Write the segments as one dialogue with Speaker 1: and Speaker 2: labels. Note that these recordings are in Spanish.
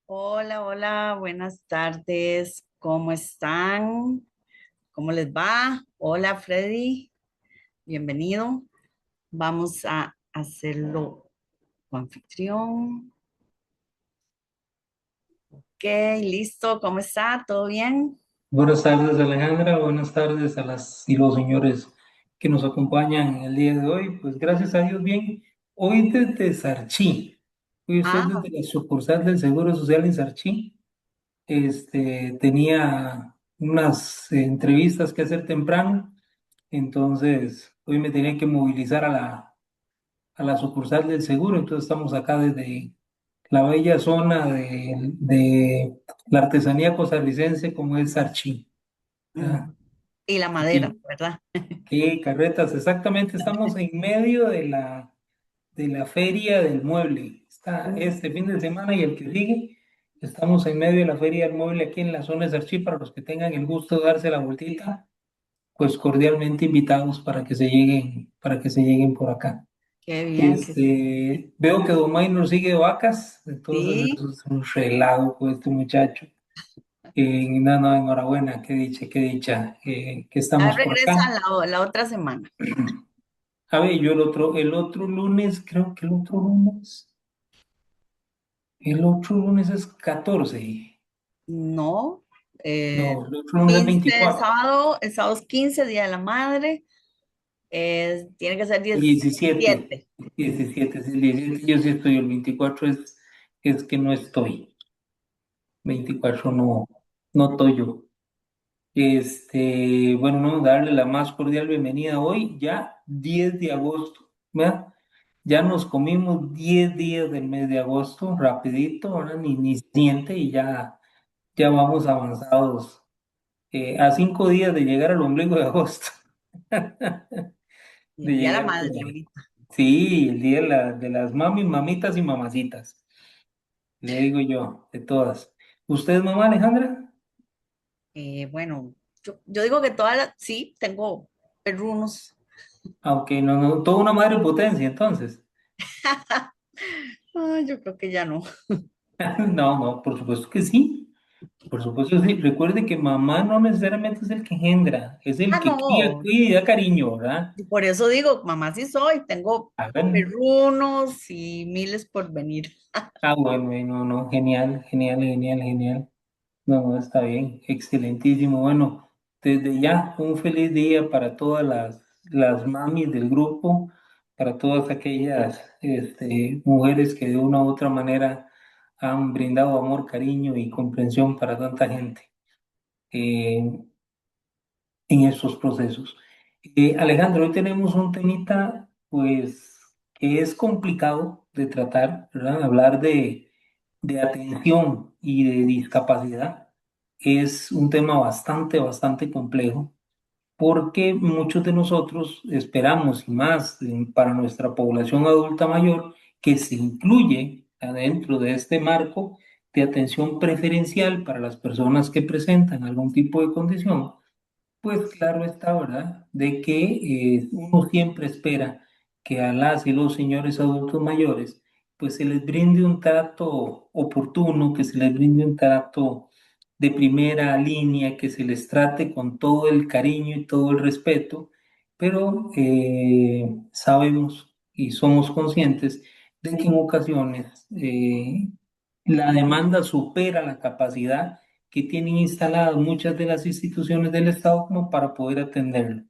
Speaker 1: Hola, hola, buenas tardes. ¿Cómo están? ¿Cómo les va? Hola, Freddy. Bienvenido. Vamos a hacerlo con anfitrión. Ok, listo. ¿Cómo está? ¿Todo bien?
Speaker 2: Buenas tardes, Alejandra. Buenas tardes a las y los señores que nos acompañan el día de hoy. Pues gracias a Dios, bien. Hoy desde Sarchí. Hoy estoy
Speaker 1: Ah,
Speaker 2: desde la sucursal del Seguro Social en Sarchí. Tenía unas entrevistas que hacer temprano, entonces hoy me tenía que movilizar a la sucursal del Seguro. Entonces estamos acá desde la bella zona de la artesanía costarricense como es Sarchí.
Speaker 1: mm,
Speaker 2: ¿Verdad?
Speaker 1: y la madera,
Speaker 2: Aquí.
Speaker 1: ¿verdad?
Speaker 2: ¿Qué carretas? Exactamente, estamos en medio de la feria del mueble. Está
Speaker 1: Mm,
Speaker 2: este fin de semana y el que sigue. Estamos en medio de la feria del mueble aquí en la zona de Sarchí. Para los que tengan el gusto de darse la vueltita, pues cordialmente invitados para que se lleguen por acá.
Speaker 1: qué bien, que
Speaker 2: Veo que Don Maynor sigue de vacas, entonces
Speaker 1: sí.
Speaker 2: eso es un relajo con este muchacho. No, no, enhorabuena, qué dicha, que
Speaker 1: Ya
Speaker 2: estamos por
Speaker 1: regresa
Speaker 2: acá.
Speaker 1: la otra semana.
Speaker 2: A ver, yo el otro lunes, creo que el otro lunes es 14.
Speaker 1: No. eh,
Speaker 2: No, el otro lunes es
Speaker 1: 15,
Speaker 2: 24.
Speaker 1: el sábado es 15, Día de la Madre. Tiene que ser
Speaker 2: El 17.
Speaker 1: 17.
Speaker 2: 17, sí, el 17 yo sí estoy, el 24 es que no estoy. 24 no, no estoy yo. Bueno, no, darle la más cordial bienvenida hoy, ya 10 de agosto, ¿verdad? Ya nos comimos 10 días del mes de agosto, rapidito, ahora ni siente y ya vamos avanzados a 5 días de llegar al ombligo de agosto,
Speaker 1: Y
Speaker 2: de
Speaker 1: el Día de la
Speaker 2: llegar por
Speaker 1: Madre
Speaker 2: ahí.
Speaker 1: ahorita.
Speaker 2: Sí, el día de las mamitas y mamacitas, le digo yo, de todas. ¿Usted es mamá, Alejandra?
Speaker 1: Bueno, yo digo que sí, tengo perrunos.
Speaker 2: Aunque no, no, toda una madre potencia, entonces.
Speaker 1: Ay, yo creo que ya no.
Speaker 2: No, no, por supuesto que sí. Por supuesto que sí. Recuerde que mamá no necesariamente es el que engendra, es el
Speaker 1: Ah,
Speaker 2: que cría,
Speaker 1: no.
Speaker 2: cuida y da cariño, ¿verdad?
Speaker 1: Y por eso digo, mamá sí soy, tengo
Speaker 2: Ah, bueno,
Speaker 1: perrunos y miles por venir.
Speaker 2: bueno, no, no, genial, genial, genial, genial. No, no, está bien, excelentísimo. Bueno, desde ya, un feliz día para todas las mamis del grupo, para todas aquellas mujeres que de una u otra manera han brindado amor, cariño y comprensión para tanta gente eh, en estos procesos. Alejandro, hoy tenemos un temita, pues, que es complicado de tratar, ¿verdad? Hablar de atención y de discapacidad es un tema bastante, bastante complejo porque muchos de nosotros esperamos, y más para nuestra población adulta mayor, que se incluye adentro de este marco de atención preferencial para las personas que presentan algún tipo de condición. Pues claro está, ¿verdad? De que uno siempre espera que a las y los señores adultos mayores pues se les brinde un trato oportuno, que se les brinde un trato de primera línea, que se les trate con todo el cariño y todo el respeto, pero sabemos y somos conscientes de que en ocasiones la demanda supera la capacidad que tienen instaladas muchas de las instituciones del Estado como para poder atenderlo.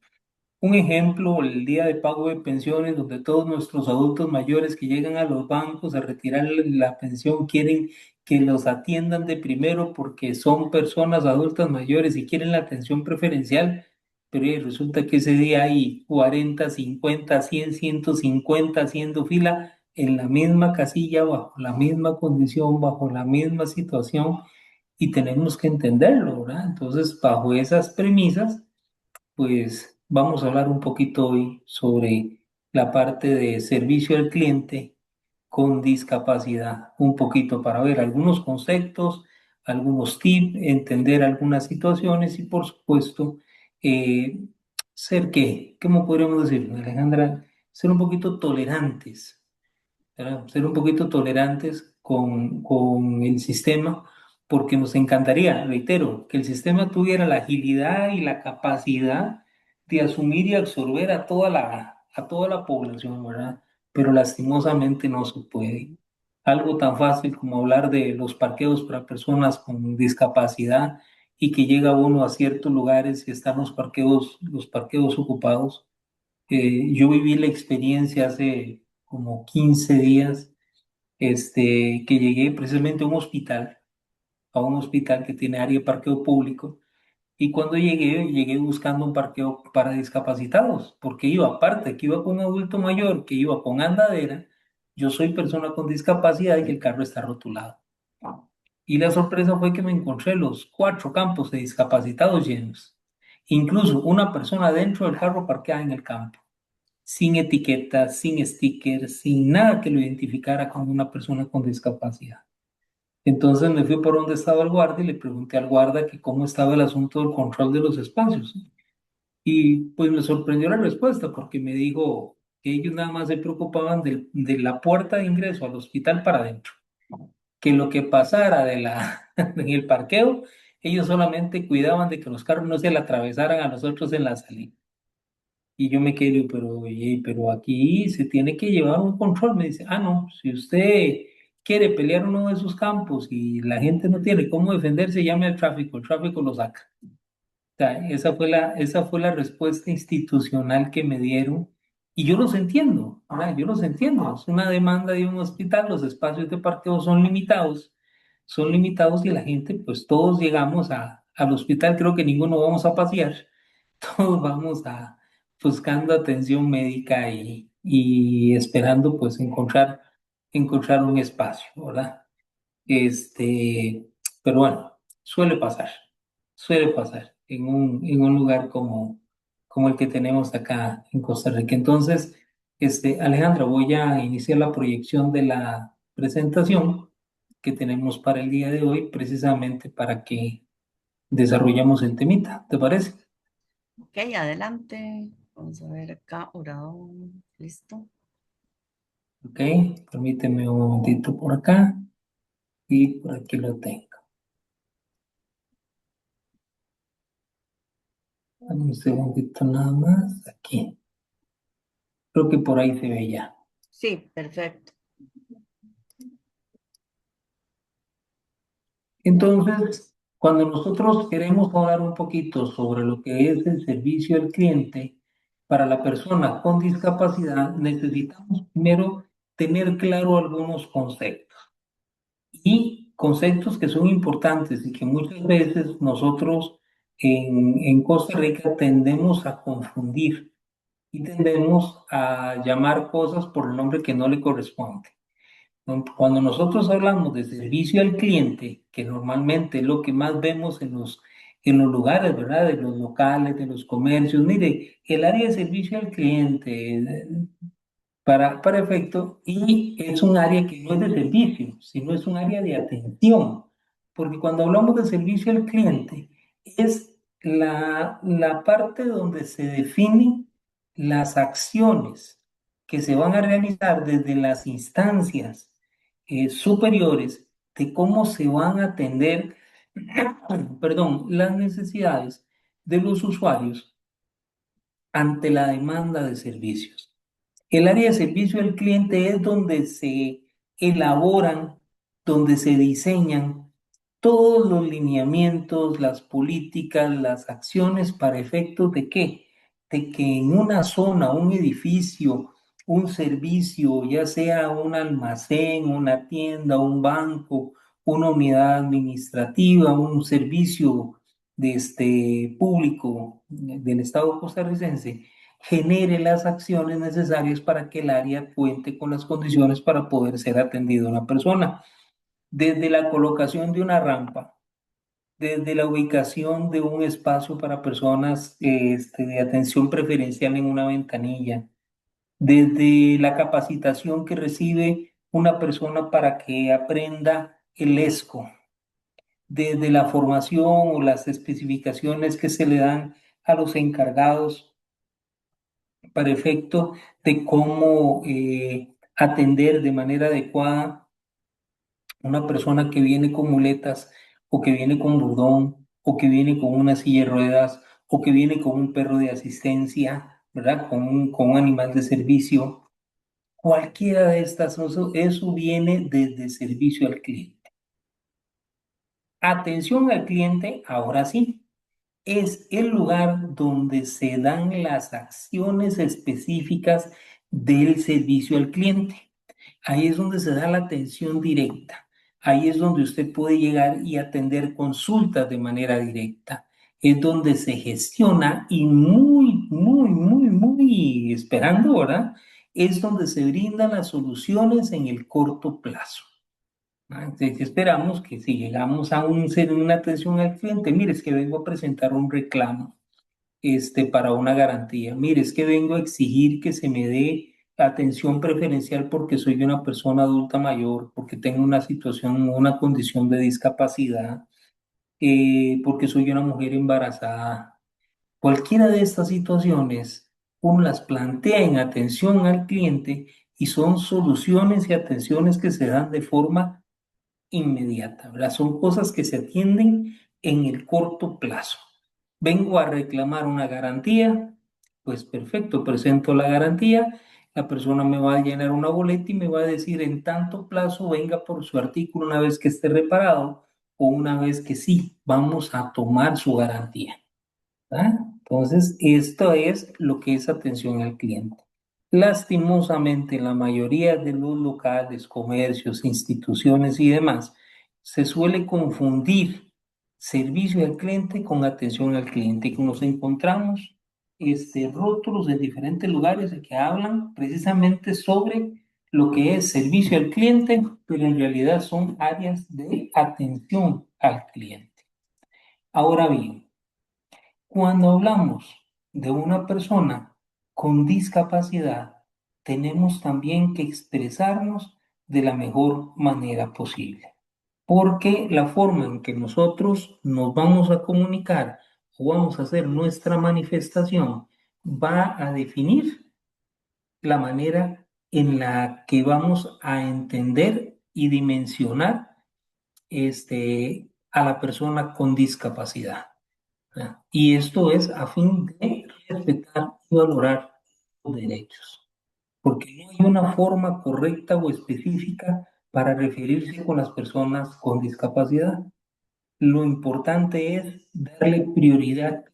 Speaker 2: Un ejemplo, el día de pago de pensiones, donde todos nuestros adultos mayores que llegan a los bancos a retirar la pensión quieren que los atiendan de primero porque son personas adultas mayores y quieren la atención preferencial, pero resulta que ese día hay 40, 50, 100, 150 haciendo fila en la misma casilla, bajo la misma condición, bajo la misma situación y tenemos que entenderlo, ¿verdad? Entonces, bajo esas premisas, pues vamos a hablar un poquito hoy sobre la parte de servicio al cliente con discapacidad, un poquito para ver algunos conceptos, algunos tips, entender algunas situaciones y por supuesto, eh, ¿cómo podríamos decir, Alejandra? Ser un poquito tolerantes ¿verdad? Ser un poquito tolerantes con el sistema, porque nos encantaría, reitero, que el sistema tuviera la agilidad y la capacidad de asumir y absorber a toda la población, ¿verdad? Pero lastimosamente no se puede. Algo tan fácil como hablar de los parqueos para personas con discapacidad y que llega uno a ciertos lugares y están los parqueos ocupados. Yo viví la experiencia hace como 15 días, que llegué precisamente a un hospital que tiene área de parqueo público, y cuando llegué buscando un parqueo para discapacitados, porque iba, aparte que iba con un adulto mayor, que iba con andadera, yo soy persona con discapacidad y el carro está rotulado. Y la sorpresa fue que me encontré los 4 campos de discapacitados llenos, incluso una persona dentro del carro parqueada en el campo, sin etiqueta, sin sticker, sin nada que lo identificara como una persona con discapacidad. Entonces me fui por donde estaba el guardia y le pregunté al guarda que cómo estaba el asunto del control de los espacios. Y pues me sorprendió la respuesta porque me dijo que ellos nada más se preocupaban de la puerta de ingreso al hospital para adentro, que lo que pasara en el parqueo, ellos solamente cuidaban de que los carros no se le atravesaran a nosotros en la salida. Y yo me quedé, pero, oye, pero aquí se tiene que llevar un control. Me dice, ah, no, si usted quiere pelear uno de esos campos y la gente no tiene cómo defenderse, llame al tráfico, el tráfico lo saca. O sea, esa fue la respuesta institucional que me dieron. Y yo los entiendo, ¿verdad? Yo los entiendo. Es una demanda de un hospital, los espacios de parqueo son limitados y la gente, pues todos llegamos al hospital, creo que ninguno vamos a pasear, todos vamos a buscando atención médica y esperando pues encontrar un espacio, ¿verdad? Este, pero bueno, suele pasar, suele pasar en un lugar como el que tenemos acá en Costa Rica. Entonces, Alejandra, voy a iniciar la proyección de la presentación que tenemos para el día de hoy, precisamente para que desarrollemos el temita. ¿Te parece?
Speaker 1: Ok, adelante. Vamos a ver acá, orador. Listo.
Speaker 2: Ok, permíteme un momentito por acá y por aquí lo tengo. Dame un segundito nada más. Aquí. Creo que por ahí se ve ya.
Speaker 1: Sí, perfecto.
Speaker 2: Entonces, cuando nosotros queremos hablar un poquito sobre lo que es el servicio al cliente para la persona con discapacidad, necesitamos primero tener claro algunos conceptos y conceptos que son importantes y que muchas veces nosotros en Costa Rica tendemos a confundir y tendemos a llamar cosas por el nombre que no le corresponde. Cuando nosotros hablamos de servicio al cliente, que normalmente es lo que más vemos en los lugares, ¿verdad? De los locales, de los comercios. Mire, el área de servicio al cliente, para efecto, y es un área que no es de servicio, sino es un área de atención, porque cuando hablamos de servicio al cliente, es la parte donde se definen las acciones que se van a realizar desde las instancias superiores de cómo se van a atender, perdón, las necesidades de los usuarios ante la demanda de servicios. El área de servicio al cliente es donde se elaboran, donde se diseñan todos los lineamientos, las políticas, las acciones para efectos de qué? De que en una zona, un edificio, un servicio, ya sea un almacén, una tienda, un banco, una unidad administrativa, un servicio público del Estado costarricense, genere las acciones necesarias para que el área cuente con las condiciones para poder ser atendido a una persona. Desde la colocación de una rampa, desde la ubicación de un espacio para personas de atención preferencial en una ventanilla, desde la capacitación que recibe una persona para que aprenda el ESCO, desde la formación o las especificaciones que se le dan a los encargados para efecto de cómo atender de manera adecuada una persona que viene con muletas o que viene con burdón o que viene con una silla de ruedas o que viene con un perro de asistencia, ¿verdad? Con un animal de servicio. Cualquiera de estas, eso viene desde servicio al cliente. Atención al cliente, ahora sí, es el lugar donde se dan las acciones específicas del servicio al cliente. Ahí es donde se da la atención directa. Ahí es donde usted puede llegar y atender consultas de manera directa. Es donde se gestiona y muy esperando, ¿verdad? Es donde se brindan las soluciones en el corto plazo. Entonces esperamos que si llegamos a una atención al cliente, mire, es que vengo a presentar un reclamo para una garantía. Mire, es que vengo a exigir que se me dé atención preferencial porque soy una persona adulta mayor, porque tengo una situación, una condición de discapacidad, porque soy una mujer embarazada. Cualquiera de estas situaciones, uno las plantea en atención al cliente y son soluciones y atenciones que se dan de forma inmediata, ¿verdad? Son cosas que se atienden en el corto plazo. Vengo a reclamar una garantía, pues perfecto, presento la garantía, la persona me va a llenar una boleta y me va a decir en tanto plazo venga por su artículo una vez que esté reparado o una vez que sí, vamos a tomar su garantía. ¿Ah? Entonces, esto es lo que es atención al cliente. Lastimosamente, la mayoría de los locales, comercios, instituciones y demás, se suele confundir servicio al cliente con atención al cliente. Y nos encontramos rótulos en diferentes lugares que hablan precisamente sobre lo que es servicio al cliente, pero en realidad son áreas de atención al cliente. Ahora bien, cuando hablamos de una persona con discapacidad, tenemos también que expresarnos de la mejor manera posible, porque la forma en que nosotros nos vamos a comunicar o vamos a hacer nuestra manifestación va a definir la manera en la que vamos a entender y dimensionar a la persona con discapacidad. Y esto es a fin de respetar y valorar los derechos, porque no hay una forma correcta o específica para referirse con las personas con discapacidad. Lo importante es darle prioridad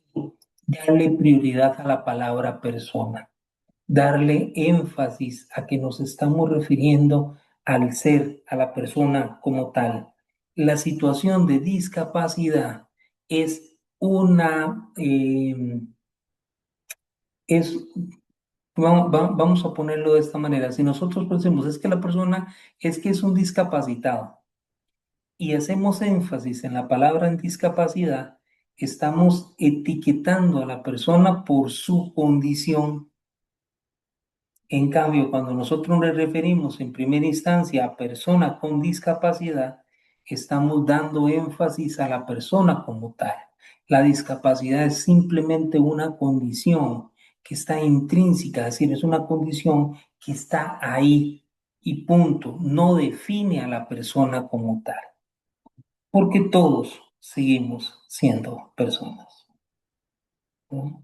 Speaker 2: a la palabra persona, darle énfasis a que nos estamos refiriendo al ser, a la persona como tal. La situación de discapacidad es es, vamos a ponerlo de esta manera, si nosotros pensemos es que la persona es que es un discapacitado y hacemos énfasis en la palabra en discapacidad, estamos etiquetando a la persona por su condición. En cambio, cuando nosotros nos referimos en primera instancia a persona con discapacidad, estamos dando énfasis a la persona como tal. La discapacidad es simplemente una condición que está intrínseca, es decir, es una condición que está ahí y punto, no define a la persona como tal, porque todos seguimos siendo personas, ¿no?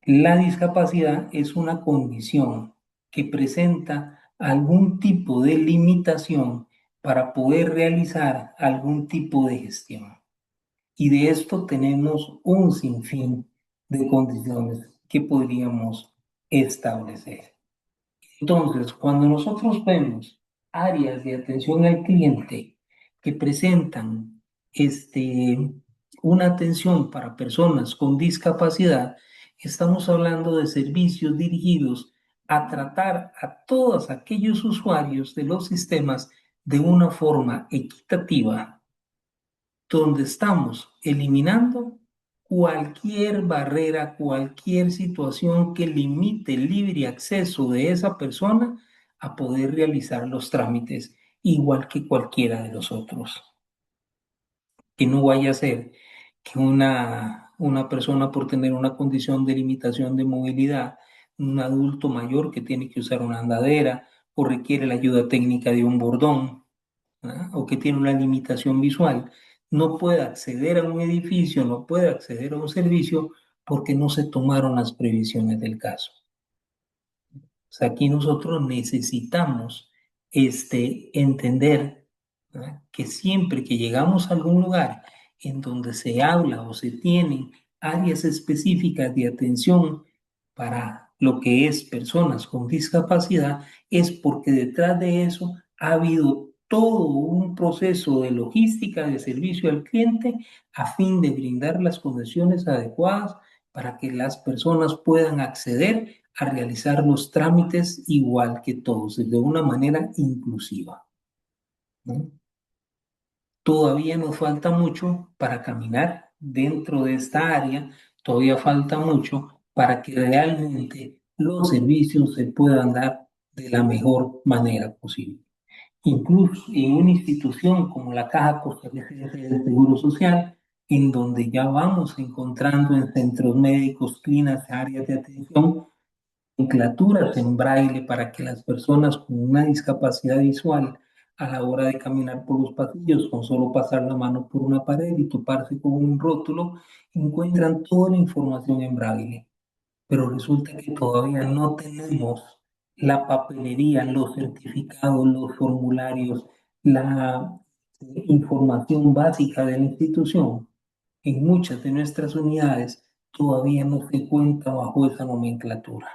Speaker 2: La discapacidad es una condición que presenta algún tipo de limitación para poder realizar algún tipo de gestión. Y de esto tenemos un sinfín de condiciones que podríamos establecer. Entonces, cuando nosotros vemos áreas de atención al cliente que presentan una atención para personas con discapacidad, estamos hablando de servicios dirigidos a tratar a todos aquellos usuarios de los sistemas de una forma equitativa, donde estamos eliminando cualquier barrera, cualquier situación que limite el libre acceso de esa persona a poder realizar los trámites, igual que cualquiera de los otros. Que no vaya a ser que una persona por tener una condición de limitación de movilidad, un adulto mayor que tiene que usar una andadera, o requiere la ayuda técnica de un bordón, ¿ah? O que tiene una limitación visual, no puede acceder a un edificio, no puede acceder a un servicio porque no se tomaron las previsiones del caso. O sea, aquí nosotros necesitamos entender, ¿verdad? Que siempre que llegamos a algún lugar en donde se habla o se tienen áreas específicas de atención para lo que es personas con discapacidad, es porque detrás de eso ha habido todo un proceso de logística de servicio al cliente a fin de brindar las condiciones adecuadas para que las personas puedan acceder a realizar los trámites igual que todos, de una manera inclusiva, ¿no? Todavía nos falta mucho para caminar dentro de esta área, todavía falta mucho para que realmente los servicios se puedan dar de la mejor manera posible. Incluso en una institución como la Caja Costarricense del Seguro Social, en donde ya vamos encontrando en centros médicos, clínicas, áreas de atención, nomenclaturas en braille para que las personas con una discapacidad visual a la hora de caminar por los pasillos, con solo pasar la mano por una pared y toparse con un rótulo, encuentran toda la información en braille. Pero resulta que todavía no tenemos la papelería, los certificados, los formularios, la información básica de la institución. En muchas de nuestras unidades todavía no se cuenta bajo esa nomenclatura,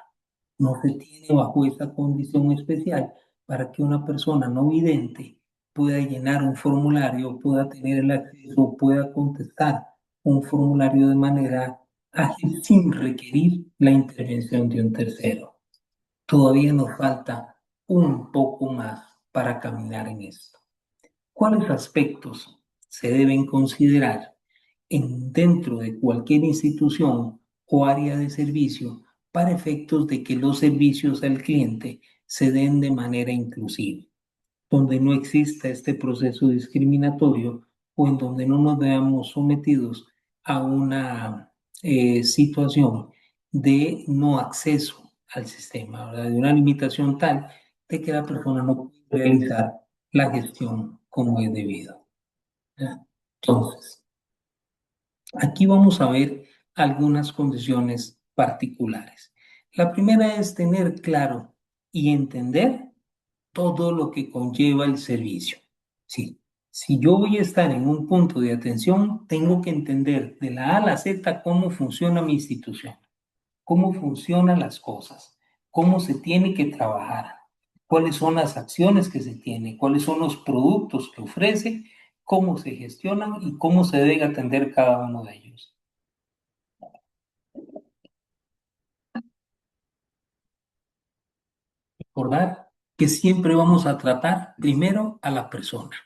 Speaker 2: no se tiene bajo esa condición especial para que una persona no vidente pueda llenar un formulario, pueda tener el acceso, pueda contestar un formulario de manera ágil sin requerir la intervención de un tercero. Todavía nos falta un poco más para caminar en esto. ¿Cuáles aspectos se deben considerar dentro de cualquier institución o área de servicio para efectos de que los servicios al cliente se den de manera inclusiva, donde no exista este proceso discriminatorio o en donde no nos veamos sometidos a una situación de no acceso al sistema, ¿verdad? De una limitación tal de que la persona no puede realizar la gestión como es debido, ¿verdad? Entonces, aquí vamos a ver algunas condiciones particulares. La primera es tener claro y entender todo lo que conlleva el servicio. Sí, si yo voy a estar en un punto de atención, tengo que entender de la A a la Z cómo funciona mi institución, cómo funcionan las cosas, cómo se tiene que trabajar, cuáles son las acciones que se tienen, cuáles son los productos que ofrece, cómo se gestionan y cómo se debe atender cada uno de ellos. Recordar que siempre vamos a tratar primero a la persona,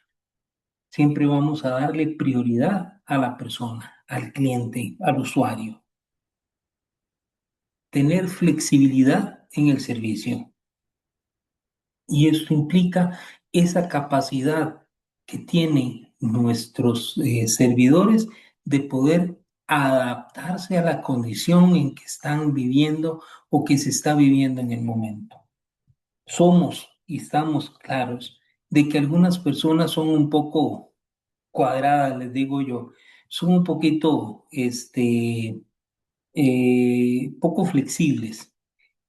Speaker 2: siempre vamos a darle prioridad a la persona, al cliente, al usuario. Tener flexibilidad en el servicio. Y eso implica esa capacidad que tienen nuestros servidores de poder adaptarse a la condición en que están viviendo o que se está viviendo en el momento. Somos y estamos claros de que algunas personas son un poco cuadradas, les digo yo, son un poquito, poco flexibles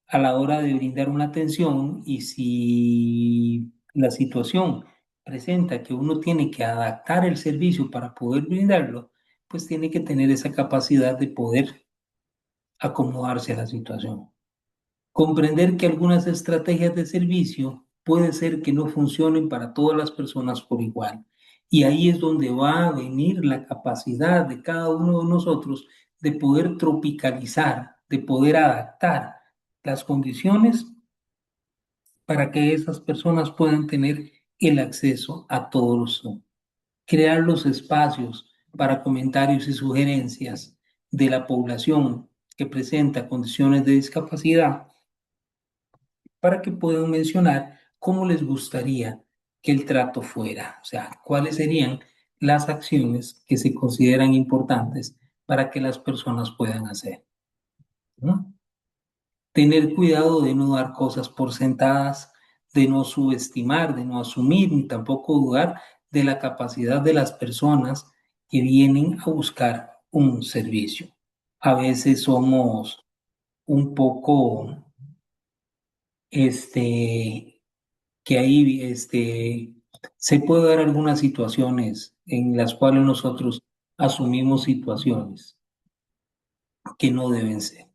Speaker 2: a la hora de brindar una atención y si la situación presenta que uno tiene que adaptar el servicio para poder brindarlo, pues tiene que tener esa capacidad de poder acomodarse a la situación. Comprender que algunas estrategias de servicio puede ser que no funcionen para todas las personas por igual. Y ahí es donde va a venir la capacidad de cada uno de nosotros de poder tropicalizar, de poder adaptar las condiciones para que esas personas puedan tener el acceso a todos los, crear los espacios para comentarios y sugerencias de la población que presenta condiciones de discapacidad para que puedan mencionar cómo les gustaría que el trato fuera, o sea, cuáles serían las acciones que se consideran importantes para que las personas puedan hacer, ¿no? Tener cuidado de no dar cosas por sentadas, de no subestimar, de no asumir, ni tampoco dudar de la capacidad de las personas que vienen a buscar un servicio. A veces somos un poco, que ahí, se puede dar algunas situaciones en las cuales nosotros asumimos situaciones que no deben ser.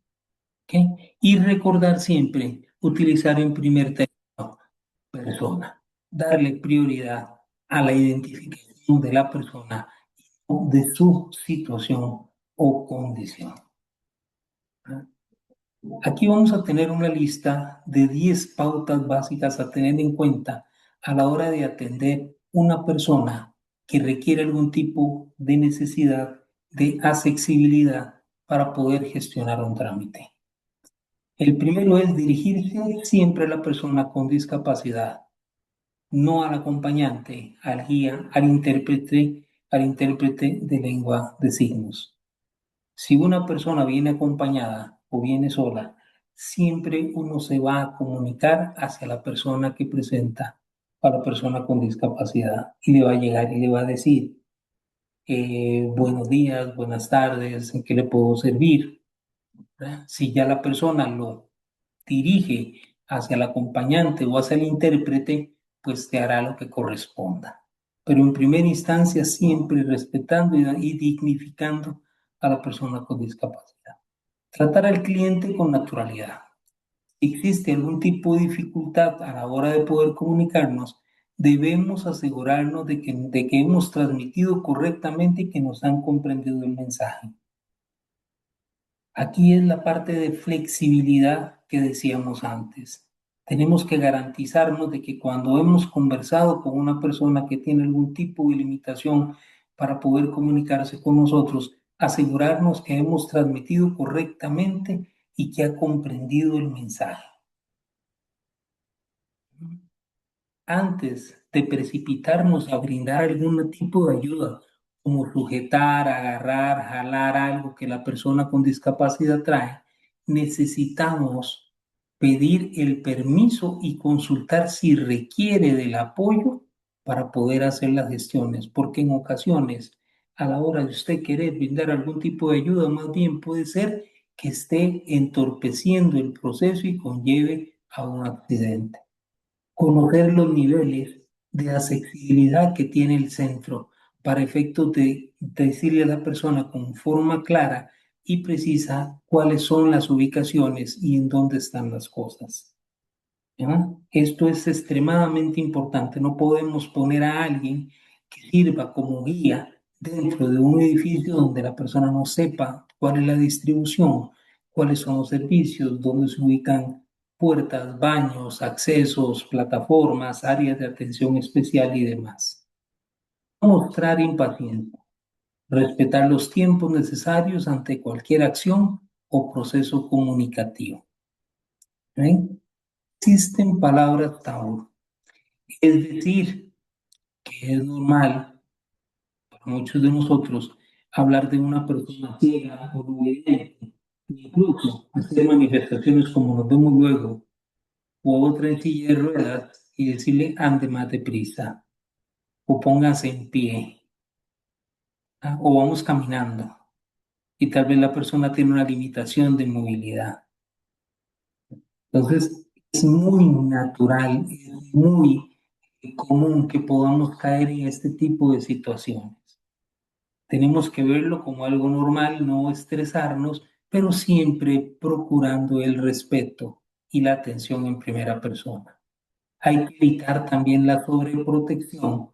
Speaker 2: ¿Ok? Y recordar siempre utilizar en primer término persona, darle prioridad a la identificación de la persona o de su situación o condición. Aquí vamos a tener una lista de 10 pautas básicas a tener en cuenta a la hora de atender una persona que requiere algún tipo de necesidad de accesibilidad para poder gestionar un trámite. El primero es dirigirse siempre a la persona con discapacidad, no al acompañante, al guía, al intérprete de lengua de signos. Si una persona viene acompañada o viene sola, siempre uno se va a comunicar hacia la persona que presenta a la persona con discapacidad y le va a llegar y le va a decir, buenos días, buenas tardes, ¿en qué le puedo servir? ¿Verdad? Si ya la persona lo dirige hacia el acompañante o hacia el intérprete, pues te hará lo que corresponda. Pero en primera instancia, siempre respetando y dignificando a la persona con discapacidad. Tratar al cliente con naturalidad. Si existe algún tipo de dificultad a la hora de poder comunicarnos, debemos asegurarnos de que hemos transmitido correctamente y que nos han comprendido el mensaje. Aquí es la parte de flexibilidad que decíamos antes. Tenemos que garantizarnos de que cuando hemos conversado con una persona que tiene algún tipo de limitación para poder comunicarse con nosotros, asegurarnos que hemos transmitido correctamente y que ha comprendido el mensaje. Antes de precipitarnos a brindar algún tipo de ayuda, como sujetar, agarrar, jalar algo que la persona con discapacidad trae, necesitamos pedir el permiso y consultar si requiere del apoyo para poder hacer las gestiones, porque en ocasiones, a la hora de usted querer brindar algún tipo de ayuda, más bien puede ser que esté entorpeciendo el proceso y conlleve a un accidente. Conocer los niveles de accesibilidad que tiene el centro para efectos de decirle a la persona con forma clara y precisa cuáles son las ubicaciones y en dónde están las cosas. ¿Ya? Esto es extremadamente importante. No podemos poner a alguien que sirva como guía dentro de un edificio donde la persona no sepa cuál es la distribución, cuáles son los servicios, dónde se ubican puertas, baños, accesos, plataformas, áreas de atención especial y demás. Mostrar impaciencia, respetar los tiempos necesarios ante cualquier acción o proceso comunicativo. ¿Ven? Existen palabras tabú. Es decir, que es normal para muchos de nosotros hablar de una persona ciega o no vidente, incluso hacer manifestaciones como nos vemos luego, o otra en silla de ruedas y decirle ande más deprisa, o póngase en pie, o vamos caminando, y tal vez la persona tiene una limitación de movilidad. Entonces, es muy natural, es muy común que podamos caer en este tipo de situaciones. Tenemos que verlo como algo normal, no estresarnos, pero siempre procurando el respeto y la atención en primera persona. Hay que evitar también la sobreprotección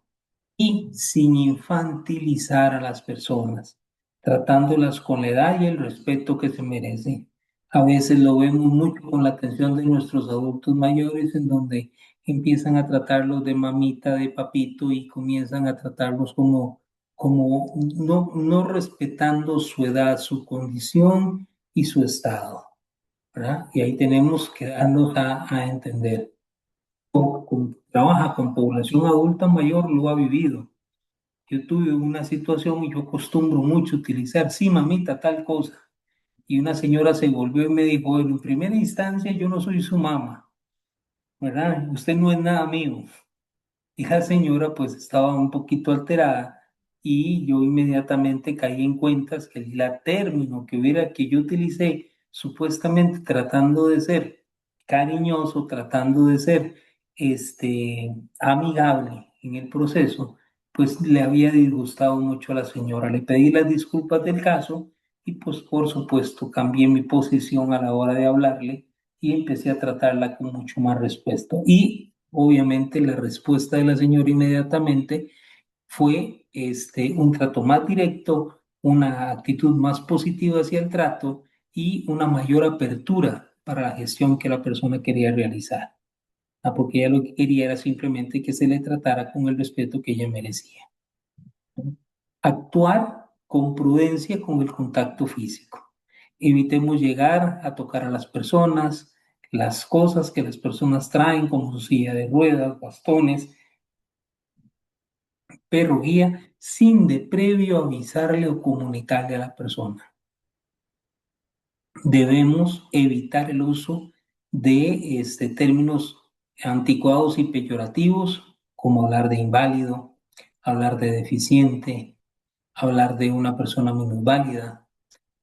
Speaker 2: y sin infantilizar a las personas, tratándolas con la edad y el respeto que se merecen. A veces lo vemos mucho con la atención de nuestros adultos mayores, en donde empiezan a tratarlos de mamita, de papito y comienzan a tratarlos como no respetando su edad, su condición y su estado, ¿verdad? Y ahí tenemos que darnos a entender. Trabaja con población adulta mayor, lo ha vivido. Yo tuve una situación y yo acostumbro mucho utilizar, sí, mamita, tal cosa. Y una señora se volvió y me dijo, en primera instancia yo no soy su mamá. ¿verdad? Usted no es nada mío. Y la señora pues estaba un poquito alterada y yo inmediatamente caí en cuentas que el término que yo utilicé, supuestamente tratando de ser cariñoso, tratando de ser amigable en el proceso, pues le había disgustado mucho a la señora. Le pedí las disculpas del caso y pues por supuesto cambié mi posición a la hora de hablarle y empecé a tratarla con mucho más respeto. Y obviamente la respuesta de la señora inmediatamente fue un trato más directo, una actitud más positiva hacia el trato y una mayor apertura para la gestión que la persona quería realizar. Porque ella lo que quería era simplemente que se le tratara con el respeto que ella merecía. Actuar con prudencia con el contacto físico. Evitemos llegar a tocar a las personas, las cosas que las personas traen, como su silla de ruedas, bastones, perro guía, sin de previo avisarle o comunicarle a la persona. Debemos evitar el uso de términos anticuados y peyorativos, como hablar de inválido, hablar de deficiente, hablar de una persona minusválida,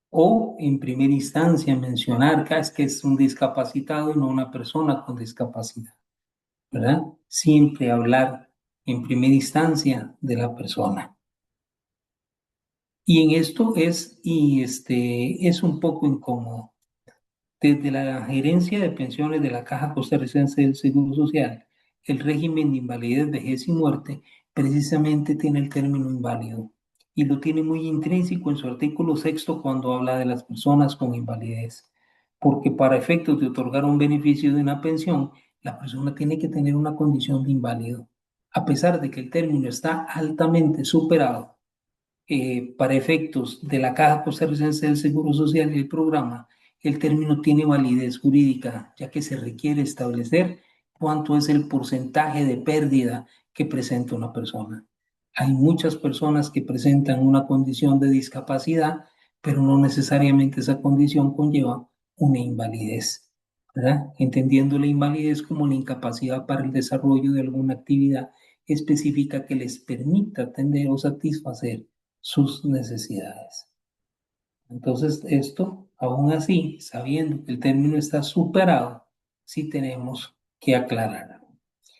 Speaker 2: o en primera instancia mencionar que es un discapacitado y no una persona con discapacidad, ¿verdad? Siempre hablar en primera instancia de la persona. Y en esto es un poco incómodo. Desde la gerencia de pensiones de la Caja Costarricense del Seguro Social, el régimen de invalidez, vejez y muerte precisamente tiene el término inválido y lo tiene muy intrínseco en su artículo sexto cuando habla de las personas con invalidez. Porque para efectos de otorgar un beneficio de una pensión, la persona tiene que tener una condición de inválido. A pesar de que el término está altamente superado para efectos de la Caja Costarricense del Seguro Social y el programa, el término tiene validez jurídica, ya que se requiere establecer cuánto es el porcentaje de pérdida que presenta una persona. Hay muchas personas que presentan una condición de discapacidad, pero no necesariamente esa condición conlleva una invalidez, ¿verdad? Entendiendo la invalidez como la incapacidad para el desarrollo de alguna actividad específica que les permita atender o satisfacer sus necesidades. Entonces, esto, aún así, sabiendo que el término está superado, sí tenemos que aclarar.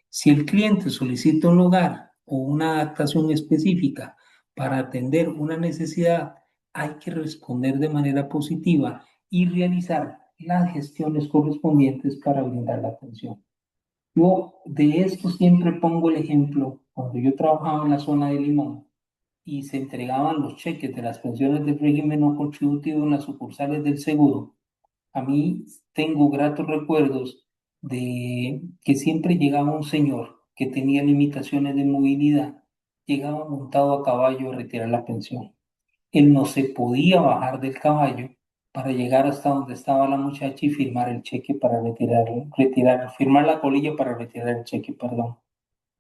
Speaker 2: Si el cliente solicita un lugar o una adaptación específica para atender una necesidad, hay que responder de manera positiva y realizar las gestiones correspondientes para brindar la atención. Yo de esto siempre pongo el ejemplo cuando yo trabajaba en la zona de Limón y se entregaban los cheques de las pensiones del régimen no contributivo en las sucursales del seguro. A mí tengo gratos recuerdos de que siempre llegaba un señor que tenía limitaciones de movilidad, llegaba montado a caballo a retirar la pensión. Él no se podía bajar del caballo para llegar hasta donde estaba la muchacha y firmar el cheque para firmar la colilla para retirar el cheque, perdón.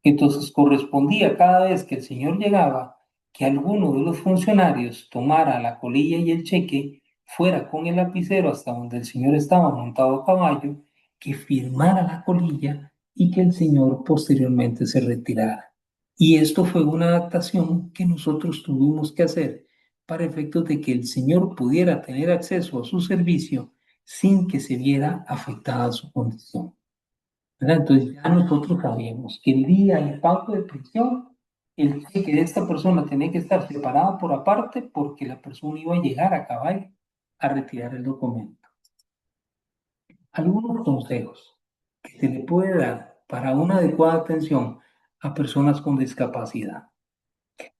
Speaker 2: Entonces correspondía cada vez que el señor llegaba que alguno de los funcionarios tomara la colilla y el cheque, fuera con el lapicero hasta donde el señor estaba montado a caballo, que firmara la colilla y que el señor posteriormente se retirara. Y esto fue una adaptación que nosotros tuvimos que hacer para efectos de que el señor pudiera tener acceso a su servicio sin que se viera afectada su condición. ¿Verdad? Entonces ya nosotros sabíamos que el día y pago de prisión, el cheque de esta persona tenía que estar separado por aparte porque la persona iba a llegar a caballo a retirar el documento. Algunos consejos que se le puede dar para una adecuada atención a personas con discapacidad.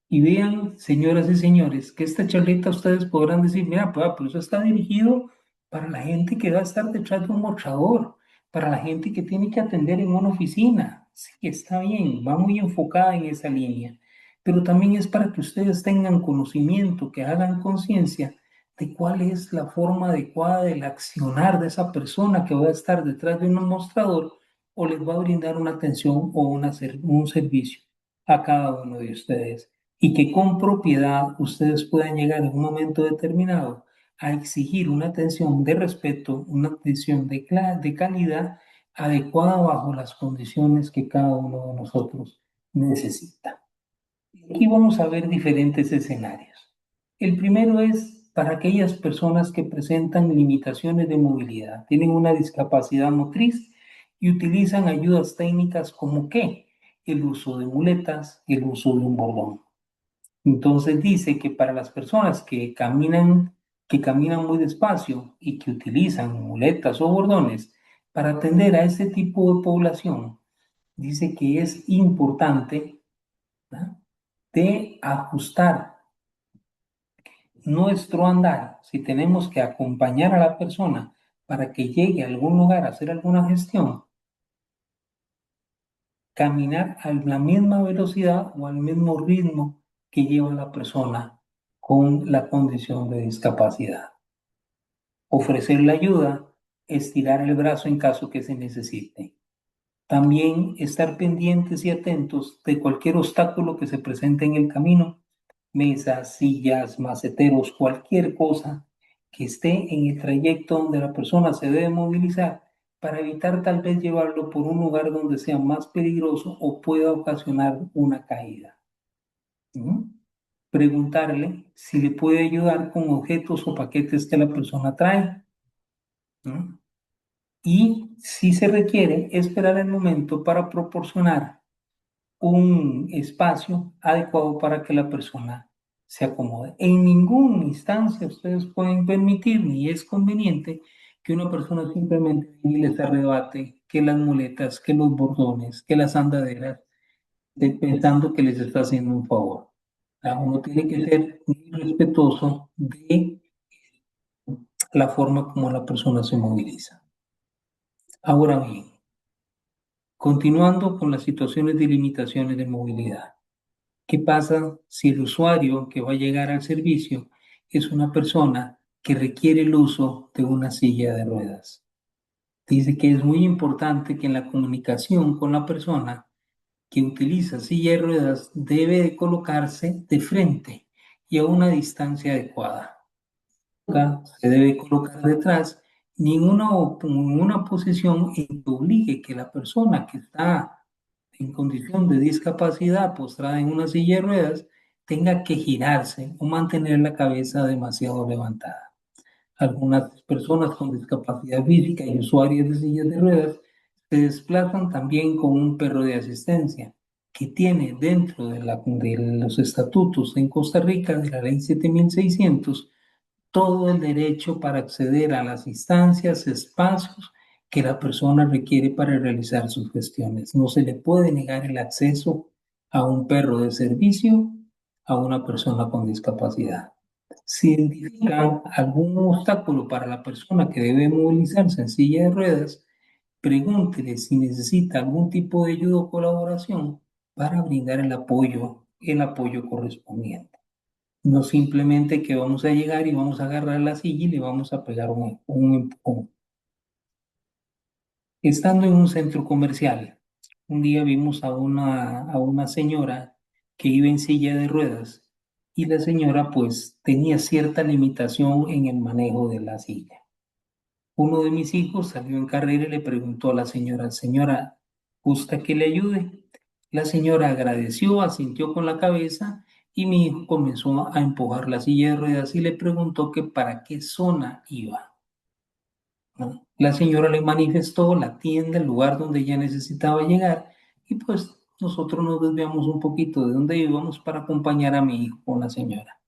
Speaker 2: Y vean, señoras y señores, que esta charlita ustedes podrán decir, mira, pues eso está dirigido para la gente que va a estar detrás de un mostrador, para la gente que tiene que atender en una oficina. Sí, está bien, va muy enfocada en esa línea, pero también es para que ustedes tengan conocimiento, que hagan conciencia de cuál es la forma adecuada del accionar de esa persona que va a estar detrás de un mostrador o les va a brindar una atención o un servicio a cada uno de ustedes y que con propiedad ustedes puedan llegar en un momento determinado a exigir una atención de respeto, una atención de calidad adecuada bajo las condiciones que cada uno de nosotros necesita. Aquí vamos a ver diferentes escenarios. El primero es para aquellas personas que presentan limitaciones de movilidad, tienen una discapacidad motriz y utilizan ayudas técnicas como ¿qué? El uso de muletas, el uso de un bordón. Entonces dice que para las personas que caminan muy despacio y que utilizan muletas o bordones para atender a este tipo de población, dice que es importante, ¿verdad?, de ajustar nuestro andar. Si tenemos que acompañar a la persona para que llegue a algún lugar a hacer alguna gestión, caminar a la misma velocidad o al mismo ritmo que lleva la persona con la condición de discapacidad. Ofrecer la ayuda, estirar el brazo en caso que se necesite. También estar pendientes y atentos de cualquier obstáculo que se presente en el camino, mesas, sillas, maceteros, cualquier cosa que esté en el trayecto donde la persona se debe movilizar para evitar tal vez llevarlo por un lugar donde sea más peligroso o pueda ocasionar una caída. ¿Mm? Preguntarle si le puede ayudar con objetos o paquetes que la persona trae. ¿Mm? Y si se requiere, esperar el momento para proporcionar un espacio adecuado para que la persona se acomode. En ninguna instancia ustedes pueden permitir ni es conveniente que una persona simplemente les arrebate que las muletas, que los bordones, que las andaderas, pensando que les está haciendo un favor. Uno tiene que ser muy respetuoso de la forma como la persona se moviliza. Ahora bien, continuando con las situaciones de limitaciones de movilidad. ¿Qué pasa si el usuario que va a llegar al servicio es una persona que requiere el uso de una silla de ruedas? Dice que es muy importante que en la comunicación con la persona que utiliza silla de ruedas debe de colocarse de frente y a una distancia adecuada. Se debe colocar detrás ni en una posición en que obligue que la persona que está en condición de discapacidad postrada en una silla de ruedas tenga que girarse o mantener la cabeza demasiado levantada. Algunas personas con discapacidad física y usuarias de sillas de ruedas se desplazan también con un perro de asistencia que tiene dentro de los estatutos en Costa Rica de la ley 7600 todo el derecho para acceder a las instancias, espacios que la persona requiere para realizar sus gestiones. No se le puede negar el acceso a un perro de servicio a una persona con discapacidad. Si identifican algún obstáculo para la persona que debe movilizarse en silla de ruedas, pregúntele si necesita algún tipo de ayuda o colaboración para brindar el apoyo correspondiente. No simplemente que vamos a llegar y vamos a agarrar la silla y le vamos a pegar un empujón. Estando en un centro comercial, un día vimos a una señora que iba en silla de ruedas y la señora pues tenía cierta limitación en el manejo de la silla. Uno de mis hijos salió en carrera y le preguntó a la señora, señora, ¿gusta que le ayude? La señora agradeció, asintió con la cabeza y mi hijo comenzó a empujar la silla de ruedas y le preguntó que para qué zona iba, ¿no? La señora le manifestó la tienda, el lugar donde ella necesitaba llegar y pues nosotros nos desviamos un poquito de donde íbamos para acompañar a mi hijo con la señora.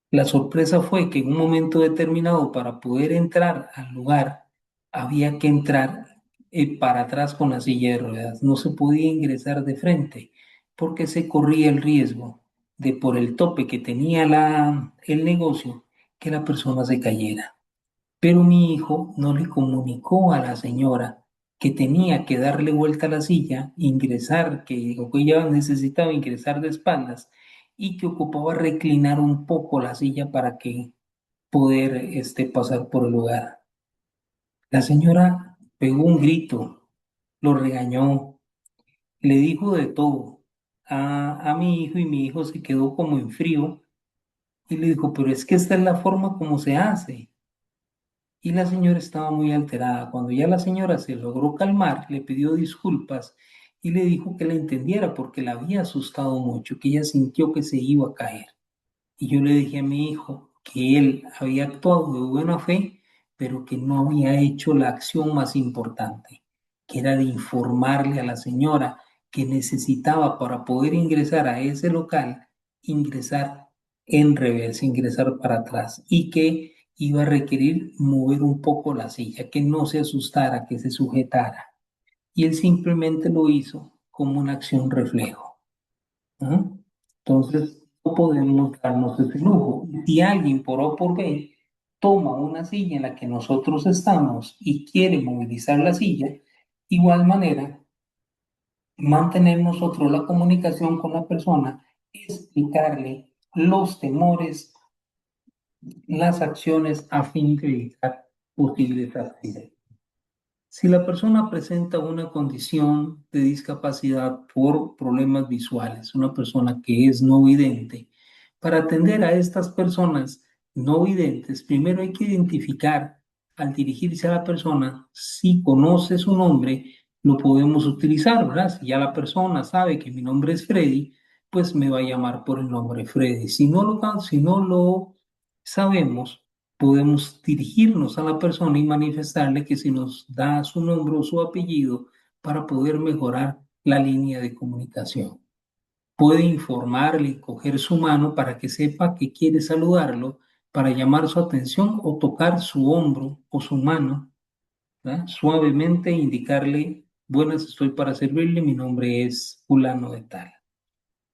Speaker 2: La sorpresa fue que en un momento determinado, para poder entrar al lugar, había que entrar para atrás con la silla de ruedas. No se podía ingresar de frente porque se corría el riesgo de por el tope que tenía el negocio, que la persona se cayera. Pero mi hijo no le comunicó a la señora que tenía que darle vuelta a la silla, ingresar, que ella necesitaba ingresar de espaldas y que ocupaba reclinar un poco la silla para que poder pasar por el lugar. La señora pegó un grito, lo regañó, le dijo de todo a mi hijo y mi hijo se quedó como en frío y le dijo, pero es que esta es la forma como se hace. y la señora estaba muy alterada. Cuando ya la señora se logró calmar, le pidió disculpas y le dijo que la entendiera porque la había asustado mucho, que ella sintió que se iba a caer. Y yo le dije a mi hijo que él había actuado de buena fe, pero que no había hecho la acción más importante, que era de informarle a la señora que necesitaba para poder ingresar a ese local, ingresar en reversa, ingresar para atrás y que iba a requerir mover un poco la silla, que no se asustara, que se sujetara. Y él simplemente lo hizo como una acción reflejo. ¿No? Entonces, no podemos darnos ese lujo. Si alguien por O por B toma una silla en la que nosotros estamos y quiere movilizar la silla, igual manera, mantener nosotros la comunicación con la persona, explicarle los temores, las acciones a fin de evitar posibles accidentes. Si la persona presenta una condición de discapacidad por problemas visuales, una persona que es no vidente, para atender a estas personas no videntes, primero hay que identificar al dirigirse a la persona, si conoce su nombre, lo podemos utilizar, ¿verdad? Si ya la persona sabe que mi nombre es Freddy, pues me va a llamar por el nombre Freddy. Si no lo sabemos, podemos dirigirnos a la persona y manifestarle que si nos da su nombre o su apellido para poder mejorar la línea de comunicación. Puede informarle y coger su mano para que sepa que quiere saludarlo, para llamar su atención o tocar su hombro o su mano, ¿verdad? Suavemente indicarle, buenas, estoy para servirle, mi nombre es fulano de tal.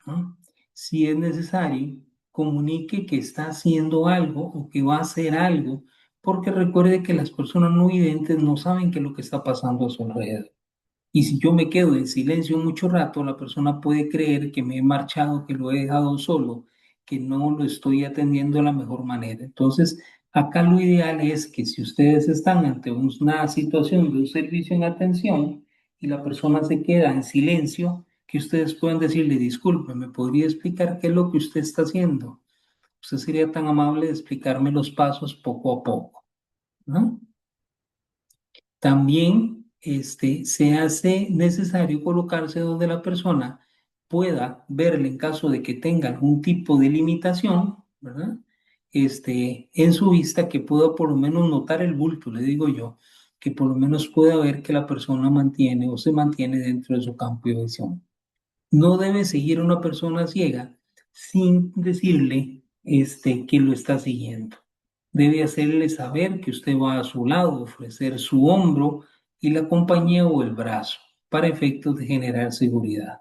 Speaker 2: ¿No? Si es necesario, comunique que está haciendo algo o que va a hacer algo, porque recuerde que las personas no videntes no saben qué es lo que está pasando a su alrededor. Y si yo me quedo en silencio mucho rato, la persona puede creer que me he marchado, que lo he dejado solo, que no lo estoy atendiendo de la mejor manera. Entonces, acá lo ideal es que si ustedes están ante una situación de un servicio en atención y la persona se queda en silencio, que ustedes puedan decirle, disculpe, ¿me podría explicar qué es lo que usted está haciendo? Usted sería tan amable de explicarme los pasos poco a poco, ¿no? También se hace necesario colocarse donde la persona pueda verle en caso de que tenga algún tipo de limitación, ¿verdad? En su vista, que pueda por lo menos notar el bulto, le digo yo, que por lo menos pueda ver que la persona mantiene o se mantiene dentro de su campo de visión. No debe seguir a una persona ciega sin decirle que lo está siguiendo. Debe hacerle saber que usted va a su lado, ofrecer su hombro y la compañía o el brazo para efectos de generar seguridad.